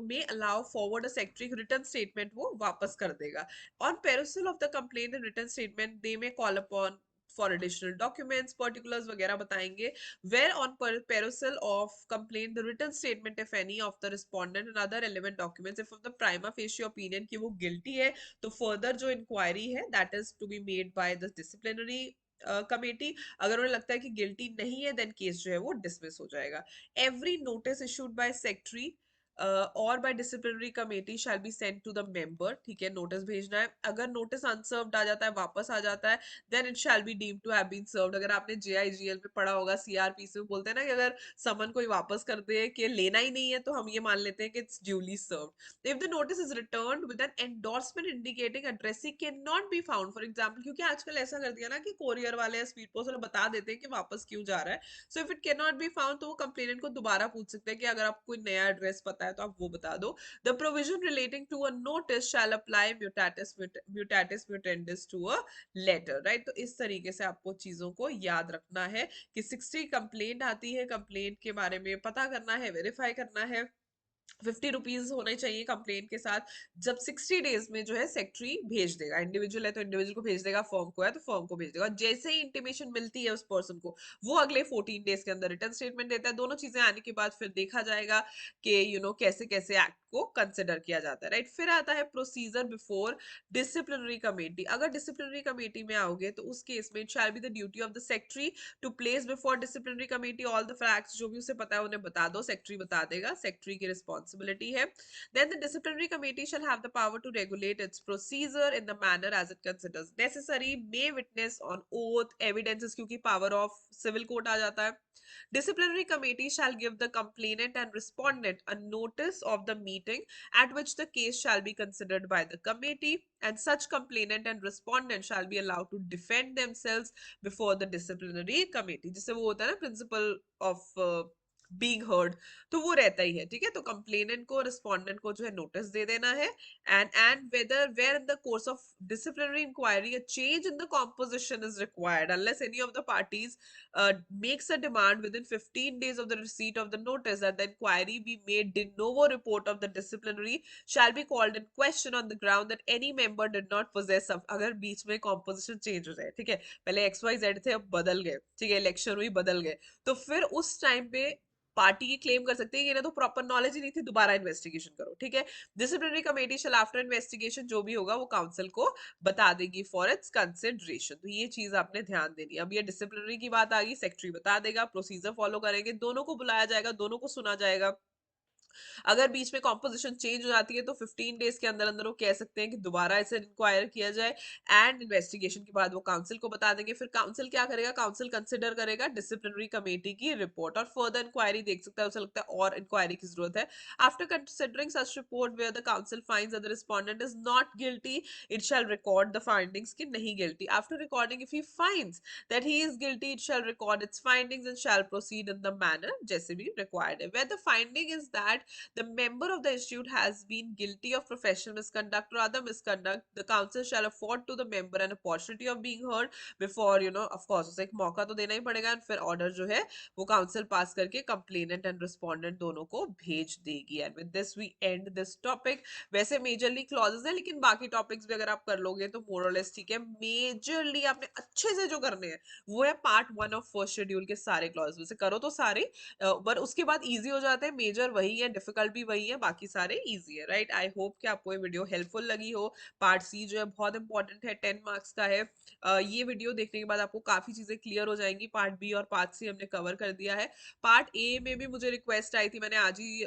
may allow forward a secretary return statement, वो वापस कर देगा. On perusal of the complaint and return statement they may call upon for additional documents, particulars वगैरह बताएंगे. Where on perusal of complaint the written statement if any of the respondent and other relevant documents, if of the prima facie opinion कि वो guilty है तो further जो inquiry है that is to be made by the disciplinary committee. अगर उन्हें लगता है कि गिल्टी नहीं है देन केस जो है वो डिसमिस हो जाएगा. Every notice issued by secretary or by disciplinary committee shall be send to the member, ठीक है, नोटिस भेजना है। अगर नोटिस अनसर्व्ड आ जाता है, वापस आ जाता है, then it shall be deemed to have been served. अगर आपने जेआईजीएल में पढ़ा होगा, सीआरपीसी में बोलते हैं ना कि अगर समन कोई वापस कर दे कि लेना ही नहीं है, तो हम ये मान लेते हैं कि it's duly served. If the notice is returned with an endorsement indicating addressee can not be found, for example, क्योंकि आजकल ऐसा कर दिया ना कि कोरियर वाले या स्पीड पोस्ट वाले बता देते हैं कि वापस क्यों जा रहा है। So if it can not be found, तो वो कंप्लेनेंट को दोबारा पूछ सकते हैं कि अगर आपको कोई नया एड्रेस पता है तो आप वो बता दो। The provision relating to a notice shall apply mutatis mutandis to a letter, right. तो इस तरीके से आपको चीजों को याद रखना है कि 60 कंप्लेंट आती है, कंप्लेंट के बारे में पता करना है, वेरीफाई करना है। 50 रुपीज होने चाहिए कंप्लेंट के साथ। जब 60 डेज में जो है सेक्रेटरी भेज देगा, इंडिविजुअल है तो इंडिविजुअल को भेज देगा, फर्म को है तो फर्म को भेज देगा। जैसे ही इंटीमेशन मिलती है उस पर्सन को, वो अगले 14 डेज के अंदर रिटर्न स्टेटमेंट देता है। दोनों चीजें आने के बाद फिर देखा जाएगा कि कैसे कैसे एक्ट को कंसिडर किया जाता है, राइट। फिर आता है प्रोसीजर बिफोर डिसिप्लिनरी कमेटी। अगर डिसिप्लिनरी कमेटी में आओगे तो उस केस में it shall be the duty of the secretary to place before disciplinary committee all the facts. जो भी उसे पता है उन्हें बता दो, सेक्रेटरी बता देगा, सेक्रेटरी की रिस्पॉन्सिबिलिटी है। Then the disciplinary committee shall have the power to regulate its procedure in the manner as it considers necessary, may witness on oath evidences, क्योंकि power of civil court आ जाता है। Disciplinary committee shall give the complainant and respondent a notice of the meeting at which the case shall be considered by the committee, and such complainant and respondent shall be allowed to defend themselves before the disciplinary committee। जिससे वो होता है ना principle of being heard, तो वो रहता ही है, ठीक है। तो कंप्लेनेंट को, रिस्पोंडेंट को जो है नोटिस दे देना है। And whether where in the course of disciplinary inquiry a change in the composition is required unless any of the parties makes a demand within 15 days of the receipt of the notice that the inquiry be made de novo report of the disciplinary shall be called in question on the ground that any member did not possess some। अगर बीच में composition change हो जाए, ठीक है, पहले XYZ थे अब बदल गए, ठीक है, इलेक्शन हुई बदल गए, तो फिर उस टाइम पे पार्टी ये क्लेम कर सकती है कि इन्हें तो प्रॉपर नॉलेज ही नहीं थी, दोबारा इन्वेस्टिगेशन करो, ठीक है। डिसिप्लिनरी कमेटी शैल आफ्टर इन्वेस्टिगेशन जो भी होगा वो काउंसिल को बता देगी फॉर इट्स कंसिडरेशन। तो ये चीज आपने ध्यान देनी है। अब ये डिसिप्लिनरी की बात आ गई, सेक्रेटरी बता देगा, प्रोसीजर फॉलो करेंगे, दोनों को बुलाया जाएगा, दोनों को सुना जाएगा। अगर बीच में कॉम्पोजिशन चेंज हो जाती है तो 15 डेज के अंदर अंदर वो कह सकते हैं कि दोबारा इसे इंक्वायर किया जाए। एंड इन्वेस्टिगेशन के बाद वो काउंसिल को बता देंगे। फिर काउंसिल क्या करेगा, काउंसिल कंसिडर करेगा डिसिप्लिनरी कमेटी की रिपोर्ट और फर्दर इंक्वायरी देख सकता है, उसे लगता है और इंक्वायरी की जरूरत है। After considering such report where the council finds that the respondent is not guilty, it shall record the findings की नहीं guilty. After recording if he finds that he is guilty, it shall record its findings and shall proceed in the manner जैसे भी required है। Where the finding is that the member of the institute has been guilty of professional misconduct or other misconduct, the council shall afford to the member an opportunity of being heard before, of course उसे एक मौका तो देना ही पड़ेगा। और फिर order जो है वो काउंसिल पास करके कंप्लेनेंट एंड रिस्पोंडेंट दोनों को भेज देगी। And with this we end this topic. वैसे मेजरली क्लॉजेस है, लेकिन बाकी टॉपिक्स भी अगर आप कर लोगे तो मोर और लेस ठीक है। मेजरली आपने अच्छे से जो करने हैं वो है पार्ट 1 ऑफ फर्स्ट शेड्यूल के सारे क्लॉज, वैसे करो तो सारे, पर उसके बाद इजी हो जाते हैं। मेजर वही है, डिफिकल्ट भी वही है, बाकी सारे इजी है, राइट। आई होप कि आपको ये वीडियो हेल्पफुल लगी हो। पार्ट सी जो है बहुत इंपॉर्टेंट है, 10 मार्क्स का है। ये वीडियो देखने के बाद आपको काफी चीजें क्लियर हो जाएंगी। पार्ट बी और पार्ट सी हमने कवर कर दिया है। पार्ट ए में भी मुझे रिक्वेस्ट आई थी, मैंने आज ही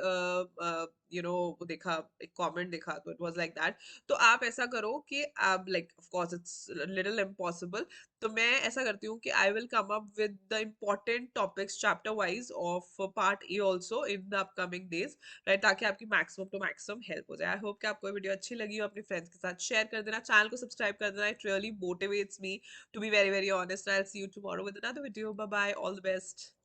वो देखा, एक कमेंट देखा, तो इट वाज लाइक दैट। तो आप ऐसा करो कि आप like of course it's little impossible, तो मैं ऐसा करती हूँ कि I will come up with the important topics chapter wise of part A also in the upcoming days, right, ताकि आपकी मैक्सिमम टू मैक्सिमम हेल्प हो जाए। आई होप कि आपको वीडियो अच्छी लगी हो, अपने फ्रेंड्स के साथ शेयर कर देना, चैनल को सब्सक्राइब कर देना। It really motivates me to be very very honest. I will see you tomorrow with another video. Bye bye, all the best.